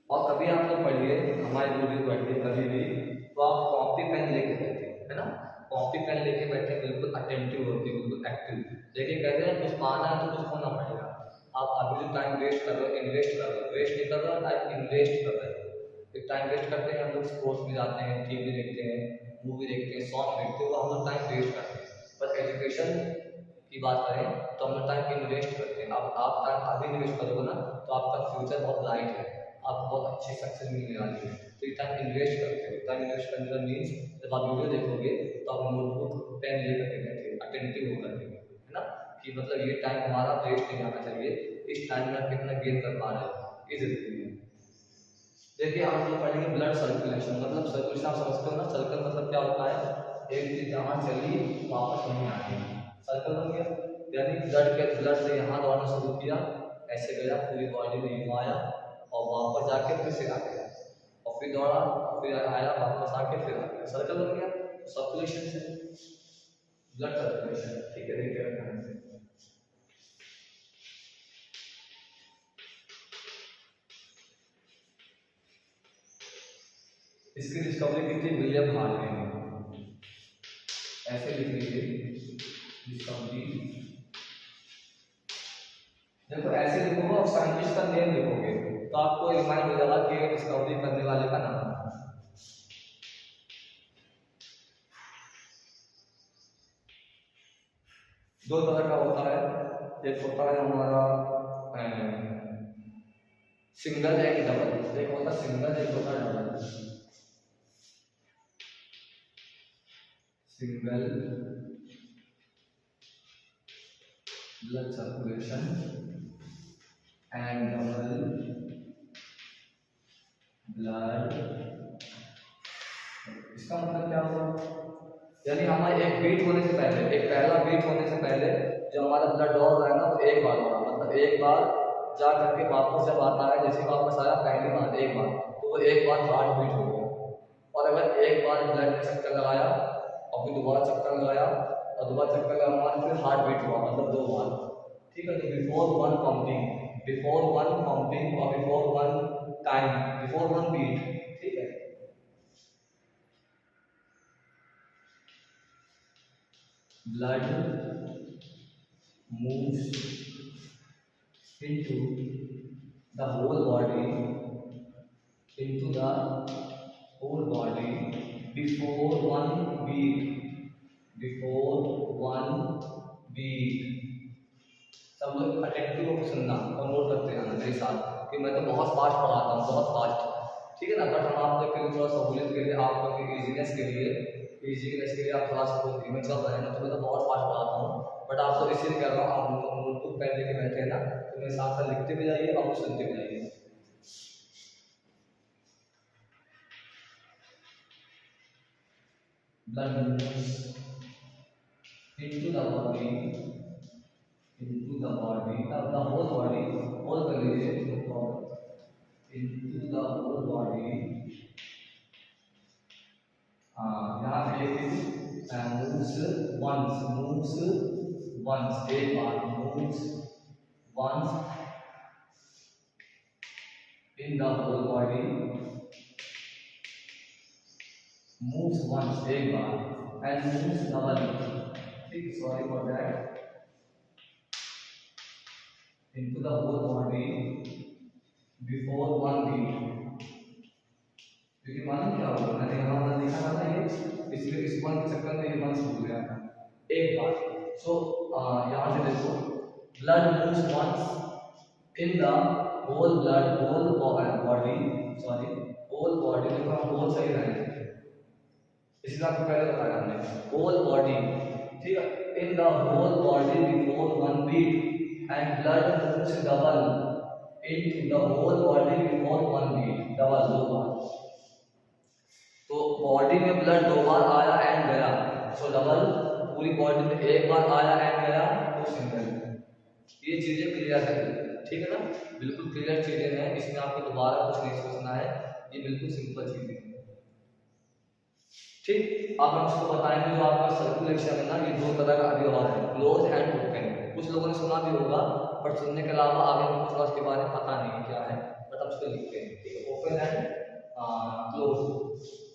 और कभी आप लोग पढ़िए, हमारे वीडियो पढ़िए कभी भी, तो आप कॉपी पेन लेके बैठे, है ना, कॉपी पेन लेके बैठे, बिल्कुल अटेंटिव होके, बिल्कुल एक्टिव। देखिए कहते हैं कुछ पाना है तो कुछ होना पड़ेगा। आप अभी जो टाइम वेस्ट कर रहे हो, इन्वेस्ट कर रहे हो, वेस्ट नहीं कर रहे हो, टाइम इन्वेस्ट कर रहे हो। एक टाइम वेस्ट करते हैं हम लोग, स्पोर्ट्स में जाते हैं, टीवी देखते हैं, मूवी देखते हैं, सॉन्ग देखते हैं, वो हम लोग टाइम वेस्ट करते हैं। पर एजुकेशन की बात करें तो हम लोग टाइम इन्वेस्ट करते हैं। अब आप टाइम अभी इन्वेस्ट करोगे ना तो आपका फ्यूचर बहुत ब्राइट है, आपको बहुत अच्छी सक्सेस मिलने वाली है। तो ये टाइम इन्वेस्ट करते हो, टाइम इन्वेस्ट करने का मीन्स जब आप वीडियो देखोगे तो आप नोटबुक पेन लेकर के बैठे, अटेंटिव होकर के, है ना, कि मतलब ये टाइम हमारा वेस्ट नहीं जाना चाहिए, इस टाइम में आप कितना गेन कर पा रहे हो, ये जरूरी है। देखिए हम लोग पढ़ेंगे ब्लड सर्कुलेशन, मतलब सर्कुलेशन आप समझते हो ना, सर्कल मतलब क्या होता है, एक चीज जहाँ चली वापस नहीं आती, सर्कल बन गया। यानी ब्लड से यहाँ दौड़ना शुरू किया, ऐसे गया पूरी बॉडी में यूं आया और वापस जाके फिर से आ गया, और फिर दौड़ा, फिर आया वापस आके फिर आ गया, सर्कल बन गया। सर्कुलेशन से ब्लड सर्कुलेशन, ठीक है, देखिए ध्यान से। इसकी डिस्कवरी की थी विलियम हार्वे ने, ऐसे लिख लीजिए डिस्कवरी। देखो ऐसे लिखोगे और साइंटिस्ट का नेम लिखोगे तो आपको रिमाइंड हो जाएगा कि डिस्कवरी करने वाले का नाम है। दो तरह का होता है, एक होता है हमारा सिंगल एक डबल, एक होता है सिंगल एक होता है double. Single blood circulation and double blood. इसका मतलब क्या हुआ, यानी हमारे एक बीट होने से पहले, एक पहला बीट होने से पहले जो हमारा ब्लड दौड़ रहा है ना वो एक बार हो रहा है, मतलब एक बार जा करके वापस जब आता है, जैसे वापस आया पहली बार एक बार, तो वो एक बार हार्ट बीट हो गया। और अगर एक बार ब्लड में चक्कर लगाया और फिर दोबारा चक्कर लगाया और दोबारा चक्कर लगाने फिर हार्ट बीट हुआ, मतलब दो बार। ठीक है, तो बिफोर वन पंपिंग और before one time, before one beat. ठीक है, blood moves into the whole body, into the whole body before one beat, before one beat। सब लोग अटेंटिव होकर सुनना और नोट करते रहना मेरे साथ, कि मैं तो बहुत फास्ट पढ़ाता हूँ, बहुत फास्ट। ठीक है ना, बट हम आप लोग के लिए थोड़ा सहूलियत के लिए, आप लोग की इजीनेस के लिए आप थोड़ा सा धीमे चल रहे हैं ना, तो मैं तो बहुत फास्ट पढ़ाता हूँ, बट आप लोग इसीलिए कर रहा हूँ, आप नोटबुक पेन लेके बैठे हैं ना, तो मेरे साथ साथ लिखते भी जाइए और सुनते भी जाइए। Blood moves into the body, the whole body, whole कर लीजिए, into the whole body। यहाँ पे moves once एक बार, moves once in the whole body, moves once एक बार and moves double। ठीक, sorry for that, into the whole body before one beat। क्योंकि मालूम क्या होगा, मैंने यहाँ पर लिखा था ना ये, इसलिए इस वन के चक्कर में ये वन भूल गया था एक बार। सो यहाँ से देखो, blood moves once in the whole body, sorry whole body, देखो हम होल सही रहेंगे, इसलिए आपको पहले बताया हमने होल बॉडी। ठीक है, in the whole body before one beat and blood moves double into the whole body before one beat, double दो बार। तो बॉडी में ब्लड दो बार आया एंड गया, सो डबल। पूरी बॉडी में एक बार आया एंड गया तो सिंगल। ये चीजें क्लियर है, ठीक है ना, बिल्कुल क्लियर चीजें हैं, इसमें आपको दोबारा कुछ नहीं सोचना है, ये बिल्कुल सिंपल चीजें हैं। ठीक, अब हम इसको बताएंगे जो आपका सर्कुलेशन है ना, ये दो तरह का अवयव है, क्लोज एंड ओपन। कुछ लोगों ने सुना भी होगा, पर सुनने के अलावा आगे हमको थोड़ा इसके बारे में पता नहीं क्या है, बट हम इसको लिखते हैं। ठीक है, ओपन एंड क्लोज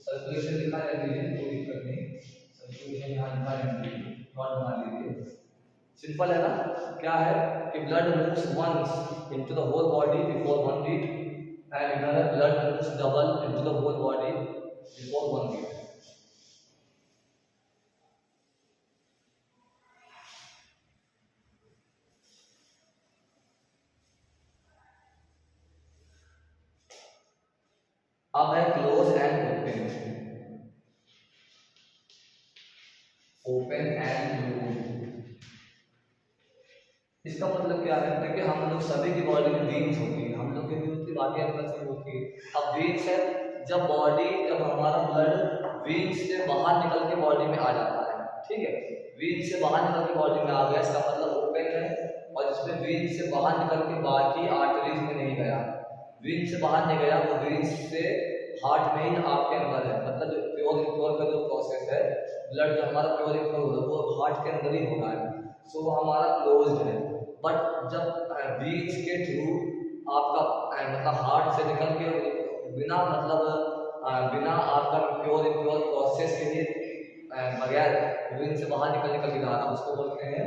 सर्कुलेशन लिखा है, कोई दिक्कत नहीं, सर्कुलेशन यहाँ लिखा है, नॉट बना लीजिए, सिंपल है ना। क्या है कि blood moves once into the whole body before one beat and इधर blood moves double into the whole body before one beat. अब है close and open, open and close. इसका मतलब क्या है, देखिए हम लोग सभी की बॉडी में वेन्स होती है, हम लोग की भी होती है, बाकी एनिमल्स की होती है। अब वेन्स है, जब हमारा ब्लड वेन्स से बाहर निकल के बॉडी में आ जाता है, ठीक है, वेन्स से बाहर निकल के बॉडी में आ गया, इसका मतलब ओपन है। और जिसमें वेन्स से बाहर निकल के बाकी आर्टरीज में नहीं गया, वेन्स से बाहर नहीं गया, वो वेन्स से हार्ट में ही आपके अंदर है, मतलब जो प्योर इम्प्योर का जो प्रोसेस है, ब्लड जो हमारा प्योर इम्प्योर होगा वो हार्ट के अंदर ही होना है, सो वो हमारा क्लोज है। बट जब वेन्स के थ्रू आपका मतलब हार्ट से निकल के बिना आपका प्योर इम्प्योर प्रोसेस के लिए बगैर यूरिन से बाहर निकल के जा रहा है, उसको बोलते हैं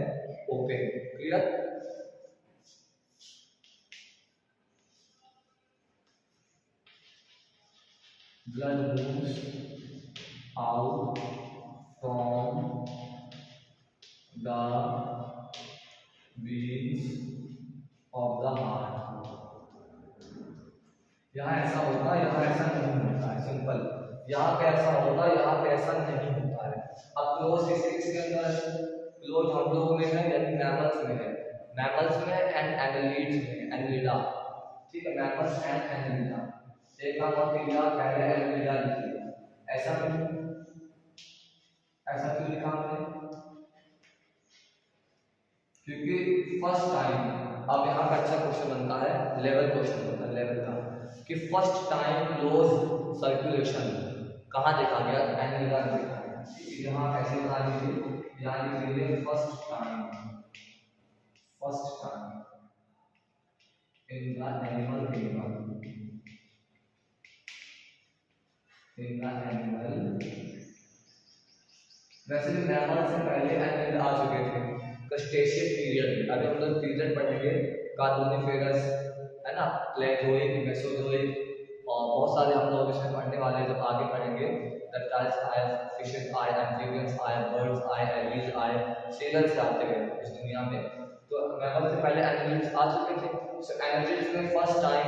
open. Clear? Blood moves out from the veins of the heart। यहाँ ऐसा होता है, यहाँ ऐसा नहीं होता है, सिंपल। यहाँ पे ऐसा होता है, यहाँ पे ऐसा नहीं होता है। अब क्लोज किसके अंदर है? क्लोज हम लोग में है यानी मैमल्स में है, मैमल्स में एंड एनालिड्स में, एनालिडा। ठीक है, मैमल्स एंड एनालिडा। एक काम और किया, पहले एनालिडा लिखिए। ऐसा क्यों, ऐसा क्यों लिखा हमने? क्योंकि फर्स्ट टाइम, अब यहाँ का अच्छा क्वेश्चन बनता है, लेवल क्वेश्चन बनता है लेवल का, कि फर्स्ट टाइम क्लोज सर्कुलेशन कहाँ देखा गया? तो एनालिडा में देखा गया। यहाँ कैसे बता दीजिए, यहाँ लिख लीजिए first time, first time in the animal kingdom, in the animal. वैसे भी मैमल से पहले एनिमल आ चुके थे, क्रस्टेशियस पीरियड। अभी हम लोग पीरियड पढ़ेंगे, कार्बोनिफेरस है ना, प्लेटोइक, मेसोजोइक, और बहुत सारे हम लोग इसमें पढ़ने वाले हैं। जब आगे पढ़ेंगे रेप्टाइल्स आए, फिशेस आए, एम्फीबियंस आए, बर्ड्स आए, एलीज आए, सेलर्स आते हैं इस दुनिया में। तो मैमल से पहले एनिमल्स आ चुके थे। सो एनिमल्स में first time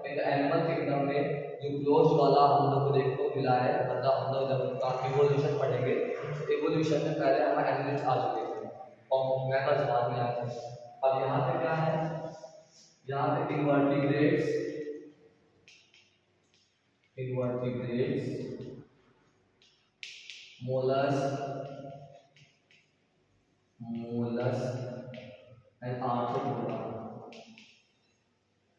in the animal kingdom में जो क्लोज वाला हम लोग को देखने को मिला है, मतलब हम लोग जब उनका इवोल्यूशन पढ़ेंगे, इवोल्यूशन में पहले हमारे एनिमल्स आ चुके थे और मैमल्स बाद में आए थे। अब यहाँ पे क्या है? यहाँ पे invertebrates, invertebrates, molluscs and arthropoda,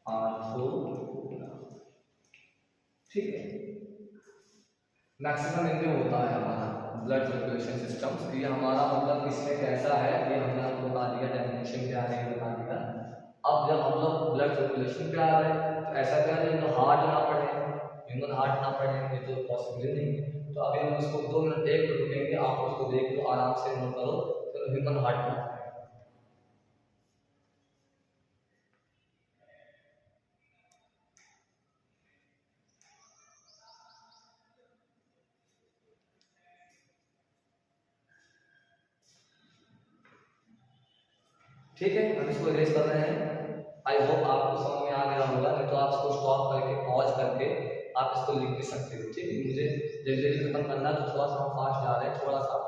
arthropoda. ठीक है, मैक्सिमम इनमें होता है हमारा ब्लड सर्कुलेशन सिस्टम। ये हमारा मतलब इसमें कैसा है ये हमने आपको बता दिया, डेफिनेशन क्या है ये बता दिया। अब जब हम लोग ब्लड सर्कुलेशन पे आ रहे हैं तो ऐसा क्या है, तो हार्ट ना पढ़े, ह्यूमन हार्ट ना पढ़े, ये तो पॉसिबल नहीं है। तो अभी हम उसको 2 मिनट 1 मिनट रुकेंगे, आप उसको देख लो आराम से, नोट करो। तो ह्यूमन हार्ट में ठीक है, हम इसको इरेज कर रहे हैं। आई होप आपको समझ में आ गया होगा, नहीं तो आप इसको स्टॉप करके पॉज करके आप इसको लिख भी सकते हो। ठीक है, मुझे जल्दी जल्दी खत्म करना है तो थोड़ा सा हम फास्ट जा रहे हैं, थोड़ा सा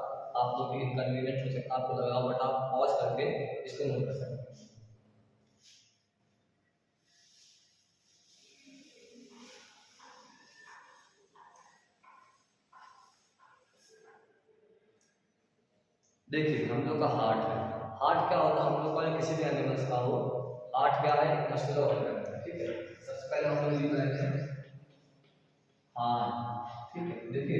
आप लोग भी इनकन्वीनियंट हो सकता आपको लगा, बट आप पॉज करके इसको नोट कर सकते हैं। देखिए हम लोग का हार्ट है, हार्ट क्या होता है हम लोग का, किसी भी एनिमल्स का हो, हार्ट क्या है? मस्कुलर ऑर्गन है। ठीक है, सबसे पहले हम लोग लिख रहे हैं हार्ट। ठीक है, देखिए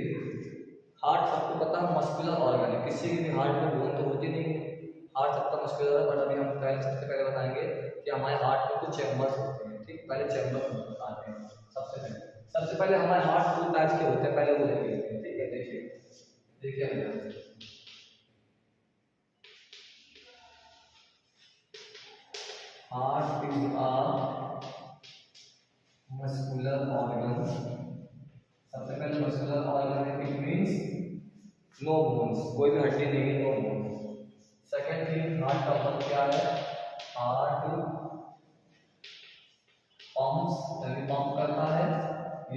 हार्ट सबको पता है मस्कुलर ऑर्गन है, किसी भी हार्ट में बोन तो होती नहीं है, हार्ट सबका मस्कुलर है। बट अभी हम सबसे पहले बताएंगे कि हमारे हार्ट में कुछ चैम्बर्स होते हैं। ठीक, पहले चैम्बर्स हम बताते हैं। सबसे पहले हमारे हार्ट 2 टाइप्स के होते हैं, पहले वो देख लेते हैं। ठीक है, देखिए heart is a muscular organ. सबसे पहले मस्कुलर ऑर्गन है, इट मींस नो बोन्स, कोई भी हड्डी नहीं है, no bones. Second thing, heart का वर्क क्या है? हार्ट पंप्स, यानी पंप करता है,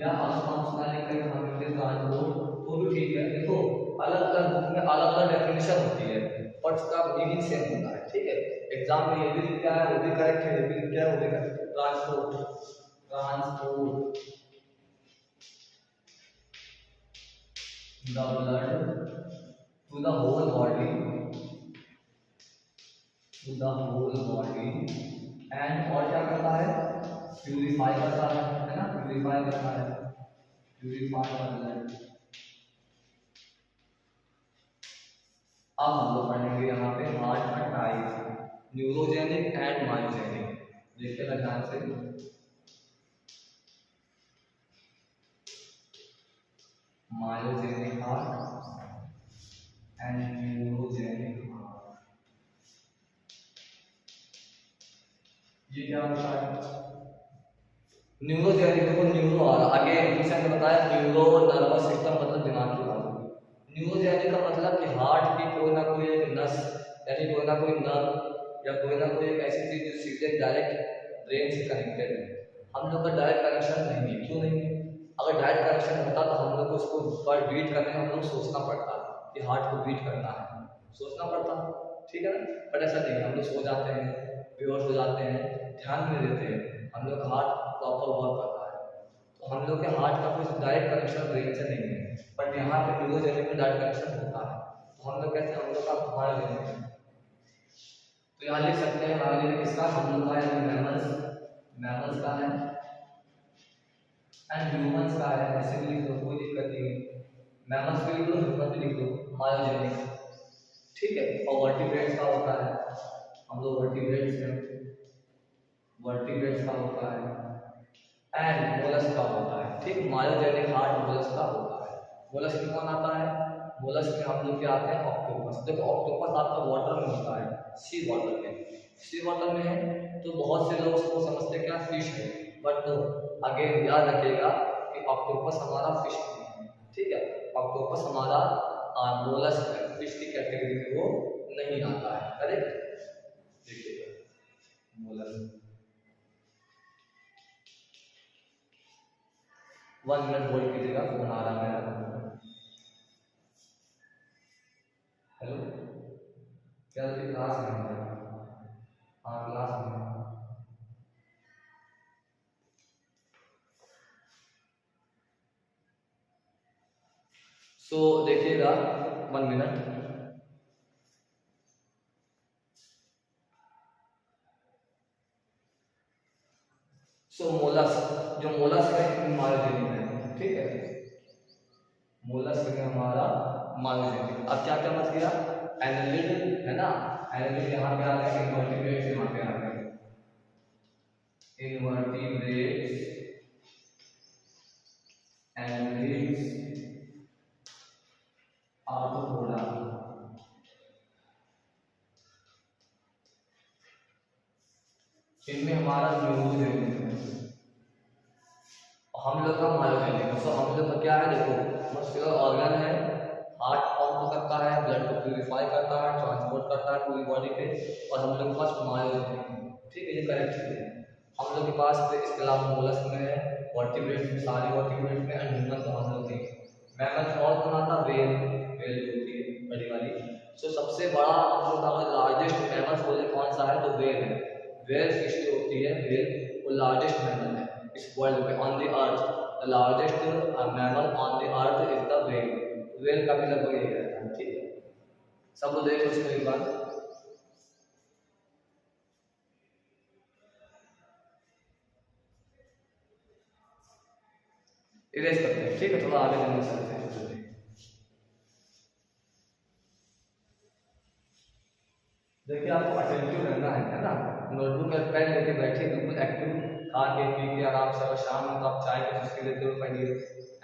या अगर पंप्स ना लिखकर हम लिखते ट्रांसपोर्ट तो भी ठीक है। देखो अलग अलग बुक में अलग अलग डेफिनेशन होती है, बट उसका मीनिंग सेम होता है। ठीक है, एग्जाम में ये भी लिखा है, वो भी करेक्ट है, ये भी लिखा है, वो भी करेक्ट है। Transport, transport the blood to the whole body, to the whole body, and और क्या करता है? प्यूरिफाई करता है ना, प्यूरिफाई करता है, प्यूरिफाई द ब्लड। अब हम लोग पढ़ेंगे यहाँ पे हार्ट का टाइप, न्यूरोजेनिक एंड मायोजेनिक। देखिएगा ध्यान से, myogenic heart, and neurogenic heart. ये क्या होता है? न्यूरोजेनिक, देखो न्यूरो आ रहा आगे जैसे हमने बताया, न्यूरो नर्वस सिस्टम मतलब दिमाग की बात होगी। न्यूरोजेनिक का मतलब कि हार्ट की कोई ना कोई एक नस, यानी कोई ना कोई नर्व या कोई ना कोई एक ऐसी चीज जो सीधे डायरेक्ट ब्रेन से कनेक्टेड है। हम लोग का डायरेक्ट कनेक्शन नहीं है। क्यों नहीं है? अगर डायरेक्ट कनेक्शन होता तो हम लोग को उसको बीट करने में हम लोग सोचना पड़ता कि हार्ट को बीट करना है, सोचना पड़ता, ठीक है ना। बट ऐसा नहीं है, हम लोग सो जाते हैं, बेहोश हो जाते हैं, ध्यान नहीं देते हैं, हम लोग हार्ट प्रॉपर वर्क करता है। तो हम लोग के हार्ट का कुछ डायरेक्ट कनेक्शन ब्रेन से नहीं है, बट यहाँ पे न्यूरोजेनिक में डायरेक्ट कनेक्शन होता है। तो हम लोग कहते हैं हम लोग का मायोजेनिक। तो यहाँ लिख सकते हैं मायोजेनिक किसका, हम लोग का है मैमल्स, मैमल्स का है, एंड ह्यूमंस का है। ऐसे भी लिख लो, कोई दिक्कत नहीं है, मैमल्स भी लिख लो, ह्यूमन भी लिख लो, मायोजेनिक, ठीक है। और वर्टिब्रेट्स का होता है, हम लोग वर्टिब्रेट्स हैं, वर्टिब्रेट्स का होता है, एंड मोलस्क का होता है, ठीक। मायोजेनिक हार्ट मोलस्क का होता है। मोलस्क में कौन आता है? मोलस्क में हम लोग क्या आते हैं? ऑक्टोपस। देखो ऑक्टोपस आपका वाटर में होता है, सी वाटर में, सी वाटर में है। तो बहुत से लोग उसको समझते क्या फिश है, बट नो, अगेन याद रखिएगा कि ऑक्टोपस हमारा फिश नहीं है, ठीक है। ऑक्टोपस हमारा मोलस्क है, फिश की कैटेगरी में वो नहीं आता है, करेक्ट। देखिएगा मोलस्क, 1 मिनट होल्ड कीजिएगा, फोन आ रहा है मेरा। हेलो, क्या क्लास में है? हाँ क्लास में। सो देखिएगा 1 मिनट। सो मोलस्क, जो मोलस्क है मायोजेनिक है, ठीक है। मोलस्क में हमारा मायोजेनिक। अब क्या क्या बच गया? एनालिड है ना, एनालिड यहाँ पे आ गया, इनवर्टिब्रेट्स यहाँ पे आ गए, इनवर्टिब्रेट्स, एनालिड्स, आर्थ्रोपोडा, इनमें हमारा न्यूरोजेनिक है, हम लोग का मायोजेनिक है। सो हम लोग का क्या है? देखो मस्कुलर ऑर्गन है, हार्ट पंप करता है, ब्लड को प्यूरिफाई करता है, ट्रांसपोर्ट करता है पूरी बॉडी पे, और हम लोग के पास मायोजेनिक है, ठीक है। ये करेक्ट चीज है। हम लोग के पास इसके अलावा मोलस्क में है, वर्टिब्रेट्स में, सारी वर्टिब्रेट्स में, एंड ह्यूमन तो हम लोग नहीं। मैमल्स और कौन आता? वेल, वेल जो होती है बड़ी वाली। सो सबसे बड़ा हम लोग का अगर लार्जेस्ट मैमल्स बोले कौन सा है, तो वेल है। वेल फिश जो होती है, वेल, वो लार्जेस्ट मैमल है इस वर्ल्ड में, on the earth. The largest mammal on the earth is the well. Well का भी लगभग यही रहता है, ठीक है। सब लोग देखो इसको एक बार, इरेज करते हैं, ठीक है। थोड़ा आगे चलने चलते हैं। देखिए आपको अटेंटिव रहना है ना, नोटबुक और पेन लेके बैठे, बिल्कुल एक्टिव, खा के पी के आराम से। अगर शाम में तो आप चाय के चुस्के लेते हो पढ़िए,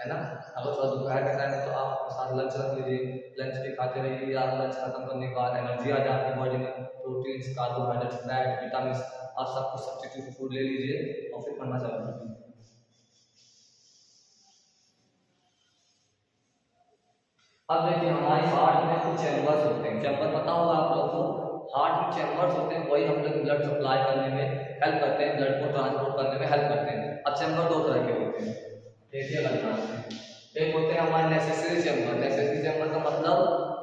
है ना। अगर थोड़ा दोपहर का टाइम है तो आप अपने साथ लंच रख लीजिए, लंच भी खाते रहिए, या लंच खत्म करने के बाद एनर्जी आ जाए आपकी बॉडी में, प्रोटीन्स, कार्बोहाइड्रेट्स, फैट, विटामिन, आप सब कुछ सब्स्टिट्यूट फूड ले लीजिए और फिर पढ़ना चालू कीजिए। अब देखिए हमारे हार्ट में कुछ चैम्बर्स होते हैं, चैम्बर पता होगा आप लोगों को। हार्ट में चैम्बर्स होते हैं, वही हम लोग ब्लड सप्लाई करने में हेल्प करते हैं, ब्लड को ट्रांसपोर्ट करने में हेल्प करते हैं। अब चैम्बर दो तरह के होते हैं, देखिए ध्यान से। एक होते हैं हमारे नेसेसरी चैम्बर। नेसेसरी चैम्बर का मतलब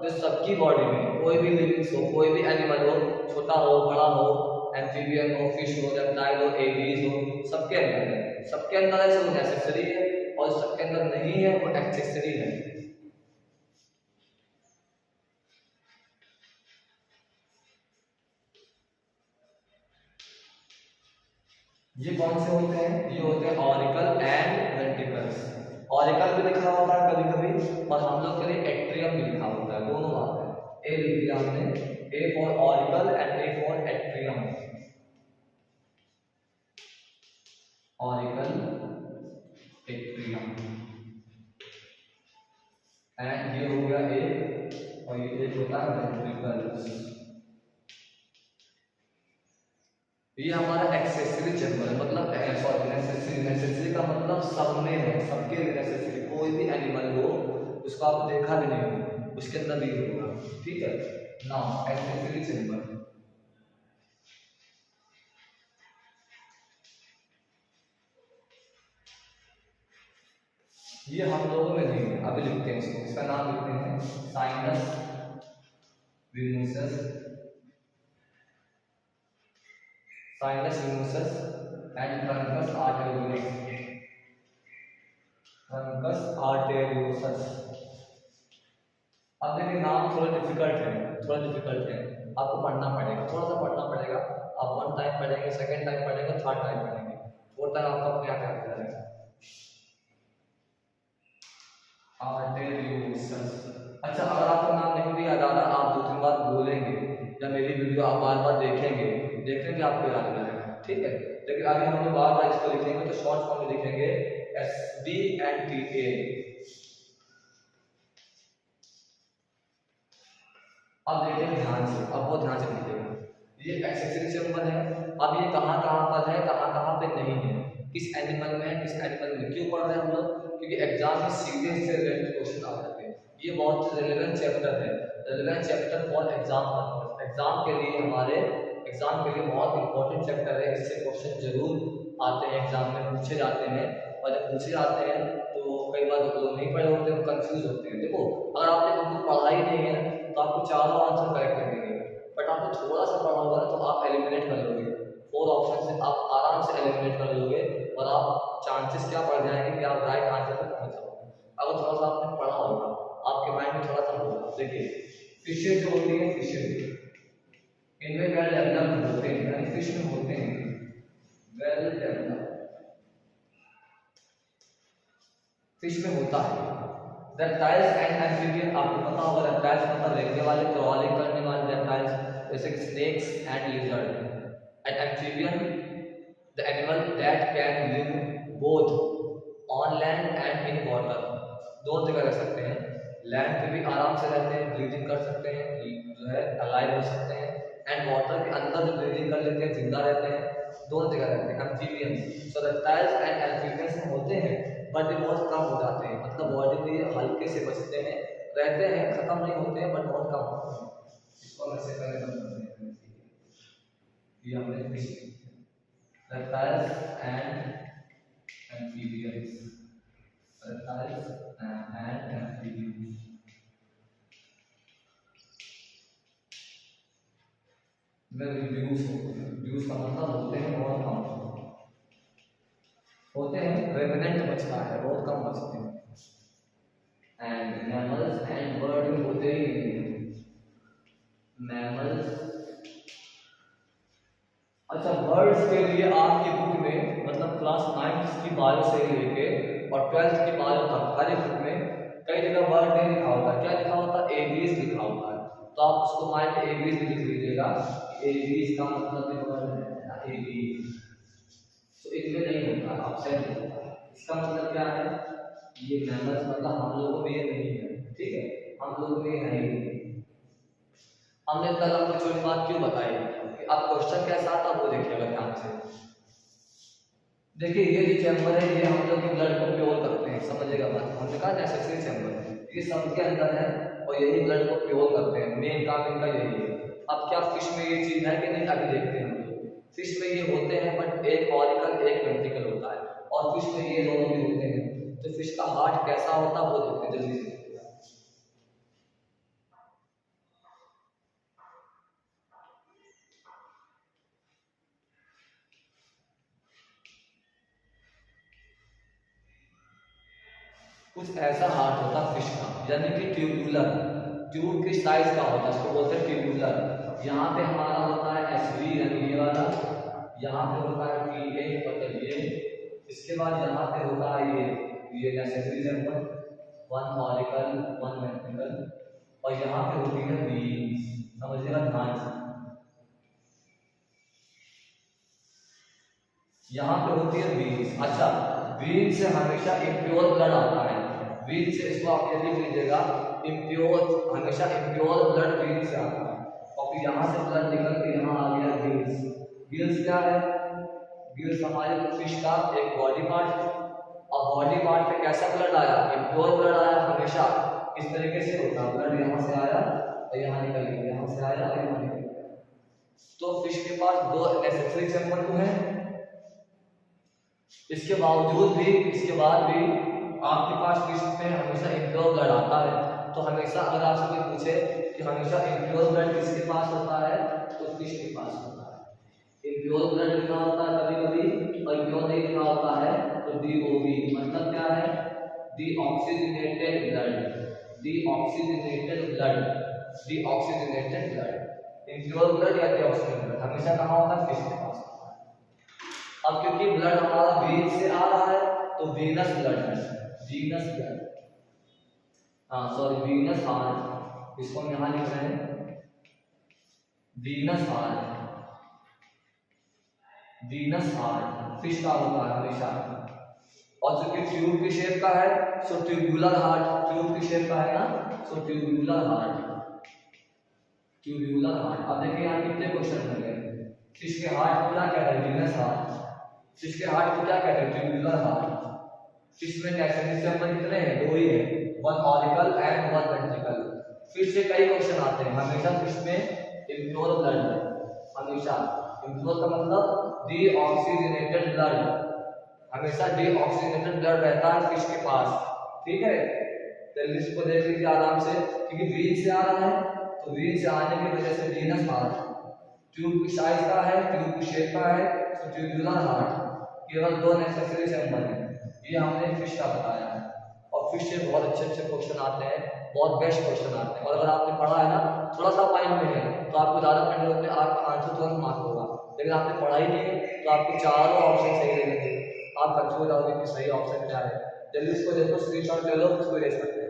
जो सबकी बॉडी में, कोई भी लिविंग्स हो, कोई भी एनिमल हो, छोटा हो बड़ा हो, एम्फीबियन हो, फिश हो, रेप्टाइल हो, एबीज हो, सबके अंदर है। सबके अंदर है, वो नेसेसरी है, और सबके अंदर नहीं है वो एक्सेसरी है। ये कौन से होते हैं? ये होते हैं ऑरिकल एंड वेंट्रिकल्स। ऑरिकल भी लिखा होता है कभी कभी, और हम लोग के लिए एट्रियम भी लिखा होता है, दोनों बात है। ए लिख दिया हमने, A for auricle and A for atrium. Auricle, atrium, and ये हो गया ए, और ये एक होता है वेंट्रिकल्स। ये हमारा एक्सेसरी चैम्बर है, मतलब सॉरी नेसेसरी का मतलब सब में है, सबके लिए नेसेसरी। कोई भी एनिमल हो उसको आप देखा भी नहीं हो उसके अंदर भी होगा, ठीक है ना। एक्सेसरी चैम्बर ये हम लोगों में नहीं है। अभी लिखते हैं इसको, इसका नाम लिखते हैं sinus venosus, sinus venosus and trunks arteriosus, trunks arteriosus. अब देखिए नाम थोड़ा डिफिकल्ट है, थोड़ा डिफिकल्ट है, आपको पढ़ना पड़ेगा, थोड़ा सा पढ़ना पड़ेगा। आप 1 टाइम पढ़ेंगे, 2nd टाइम पढ़ेंगे, 3rd टाइम पढ़ेंगे, 4th टाइम आपका अपने आप याद रहेगा। आर्टेरियोसस। अच्छा, अगर आपको नाम नहीं भी याद आ रहा, आप 2-3 बार बोलेंगे या मेरी वीडियो आप बार बार देखेंगे आपको याद रहेगा, ठीक है। लेकिन अभी हम लोग बार बार इसको लिखेंगे तो शॉर्ट फॉर्म में लिखेंगे SBNTA। अब देखिए ध्यान से, अब बहुत ध्यान से लिखिएगा। ये एक्सेसरी चैम्बर है। अब ये कहाँ कहाँ पर है, कहाँ कहाँ पे नहीं है, किस एनिमल में है, किस एनिमल में। क्यों पढ़ रहे हैं हम लोग? क्योंकि एग्जाम में सीधे से रिलेटेड क्वेश्चन आ जाते हैं। ये बहुत रेलेवेंट चैप्टर है, relevant chapter for exam purpose. Exam के लिए हमारे एग्जाम के लिए बहुत इंपॉर्टेंट चैप्टर है। इससे क्वेश्चन जरूर आते हैं, एग्जाम में पूछे जाते हैं। और जब पूछे जाते हैं तो कई बार लोग नहीं पढ़े होते हैं, कंफ्यूज होते हैं। देखो, अगर आपने बिल्कुल पढ़ा ही नहीं है तो आपको चारों आंसर करेक्ट लगेंगे, बट आपको थोड़ा सा पढ़ा होगा तो आप एलिमिनेट कर लोगे। 4 ऑप्शन से आप आराम से एलिमिनेट कर लोगे और आप चांसेस क्या बढ़ जाएंगे कि आप राइट आंसर तक पहुंच जाओगे। अगर थोड़ा सा आपने पढ़ा होगा, आपके माइंड में थोड़ा सा होगा। देखिए फिशेज जो होती है, फिशेज इनमें वेल डेवलप्ड होते हैं, यानी फिश में होते हैं वेल डेवलप्ड, फिश में होता है। रेप्टाइल्स एंड एम्फीबियन, आपको पता होगा रेप्टाइल्स मतलब रेंगने वाले, क्रॉलिंग करने वाले रेप्टाइल्स जैसे snakes and lizard. And amphibian the animal that can live both on land and in water, दोनों जगह रह सकते हैं। लैंड पे भी आराम से रहते हैं, ब्रीदिंग कर सकते हैं, जो है अलाइव हो सकते हैं, एंड वाटर के अंदर जो ब्रीदिंग कर लेते हैं, जिंदा रहते हैं, दोनों जगह रहते हैं। Amphibians, so reptiles and amphibians होते हैं बट ये बहुत कम हो जाते हैं, मतलब बॉडी पे हल्के से बचते हैं, रहते हैं, खत्म नहीं होते हैं बट बहुत कम होते हैं। इसको हम ऐसे पहले बंद करते हैं, ये हमने fish reptiles and amphibians, reptiles and amphibians. में रिड्यूस होते हैं, रिड्यूस का मतलब होते हैं बहुत कम होते हैं, रेमिनेंट बचता है, बहुत कम बचते हैं। एंड मैमल्स एंड बर्ड में होते ही नहीं हैं मैमल्स। अच्छा, बर्ड्स के लिए आपकी बुक में मतलब क्लास 9 की बायो से लेके और 12th की बायो तक हर एक बुक में कई जगह बर्ड नहीं लिखा होता है। क्या लिखा होता है? एबीज लिखा होता है। तो आप उसको माइंड में एबीज भी लिख लीजिएगा। एबीज का मतलब है बर्ड है, एबीज। तो इनमें नहीं होता, अपसेट होता है। इसका मतलब क्या है? ये मैमल्स मतलब हम लोगों में ये नहीं है, ठीक है, हम लोगों में है ही नहीं। हमने इतना लंबी चौड़ी बात क्यों बताई कि अब क्वेश्चन कैसा था वो देखिएगा ध्यान से। देखिए ये जो चैम्बर है ये हम लोग के ब्लड को प्योर करते हैं, समझिएगा बात। हमने कहा नेसेसरी चैम्बर है, ये सबके अंदर है और यही ब्लड को प्योर करते हैं, मेन काम इनका यही है। अब क्या फिश में ये चीज है कि नहीं, अभी देखते हैं हम लोग। फिश में ये होते हैं बट एक ऑरिकल एक वेंट्रिकल होता है, और फिश में ये दोनों भी होते हैं। तो फिश का हार्ट कैसा होता है वो देखते हैं जल्दी से। कुछ ऐसा हार्ट होता है फिश का, यानी कि ट्यूबुलर, ट्यूब की साइज का होता है, इसको बोलते हैं ट्यूबुलर। यहाँ पे हमारा होता है एसबी यानी ये वाला, यहाँ पे होता है पीए मतलब ये, इसके बाद यहाँ पे होता है ये नेसेसरी चैम्बर, 1 ऑरिकल 1 वेंट्रिकल, और यहाँ पे होती है वीन्स, समझिएगा ध्यान से। यहाँ पे होती है वीन्स। अच्छा, वीन्स से हमेशा एक प्योर ब्लड आता है, वीन से इसको आप ये लिख लीजिएगा, इम्प्योर, हमेशा इम्प्योर ब्लड वीन से आता है। और फिर यहाँ से ब्लड निकल के यहाँ आ गया गिल्स। गिल्स क्या है? गिल्स हमारे फिश का एक बॉडी पार्ट है। अब बॉडी पार्ट पे कैसा ब्लड आया? इम्प्योर ब्लड आया। हमेशा इस तरीके से होता है, ब्लड यहाँ से आया और यहाँ निकल गया, यहाँ से आया और यहाँ निकल गया। तो फिश के पास दो नेसेसरी चैम्बर तो है, इसके बावजूद भी, इसके बाद भी आपके पास फिश में हमेशा इम्प्योर ब्लड आता है। तो हमेशा अगर आपसे कोई पूछे कि हमेशा इम्प्योर ब्लड किसके पास होता है, तो फिश के पास होता है। इम्प्योर ब्लड लिखा होता है कभी कभी, और इम्प्योर नहीं लिखा होता है तो DOB, मतलब क्या है? Deoxygenated blood, deoxygenated blood, deoxygenated blood. Impure blood या डीऑक्सीजनेटेड ब्लड हमेशा कहाँ होता है? फिश के पास होता है। अब क्योंकि ब्लड हमारा वेन से आ रहा है तो वीनस ब्लड है, वीनस ब्लड, हाँ सॉरी वीनस हार्ट, इसको हम यहाँ लिख रहे हैं venous heart, Venus heart fish का होता है हमेशा। और चूंकि ट्यूब की शेप का है सो ट्यूबुलर हार्ट, ट्यूब की शेप का है ना, सो ट्यूबुलर हार्ट, ट्यूबुलर हार्ट। अब देखिए यहाँ कितने क्वेश्चन बन गए। फिश के हार्ट को क्या कहते हैं? Venous heart. फिश के हार्ट को क्या कहते हैं? Tubular heart. फिश में नेसेसरी चैम्बर कितने हैं? दो ही है, one auricle and one ventricle. Fish से कई क्वेश्चन आते हैं। हमेशा फिश में इम्प्योर ब्लड है, हमेशा इम्प्योर का मतलब डीऑक्सीजनेटेड ब्लड, हमेशा डीऑक्सीजनेटेड ब्लड रहता है फिश के पास, ठीक है। तो इसको देख लीजिए आराम से, क्योंकि वीन से आ रहा है तो वीन से आने की वजह से वीनस हार्ट, ट्यूब की साइज का है, ट्यूब की शेप का है, तो ट्यूबुलर हार्ट। केवल दो नेसेसरी चैम्बर हैं, ये हमने फिश का बताया है। और फिश से बहुत अच्छे अच्छे क्वेश्चन आते हैं, बहुत बेस्ट क्वेश्चन आते हैं। और अगर आपने पढ़ा है ना, थोड़ा सा माइंड में है तो आपको ज़्यादा पढ़ने होते हैं, आपका आंसर तुरंत मार्क होगा। लेकिन आपने पढ़ा ही नहीं तो आपके चारों ऑप्शन सही रहेंगे, आप कंफ्यूज हो जाओगे कि सही ऑप्शन क्या है। जल्दी इसको देखो, स्क्रीनशॉट ले लो, इसको रेस करते हैं।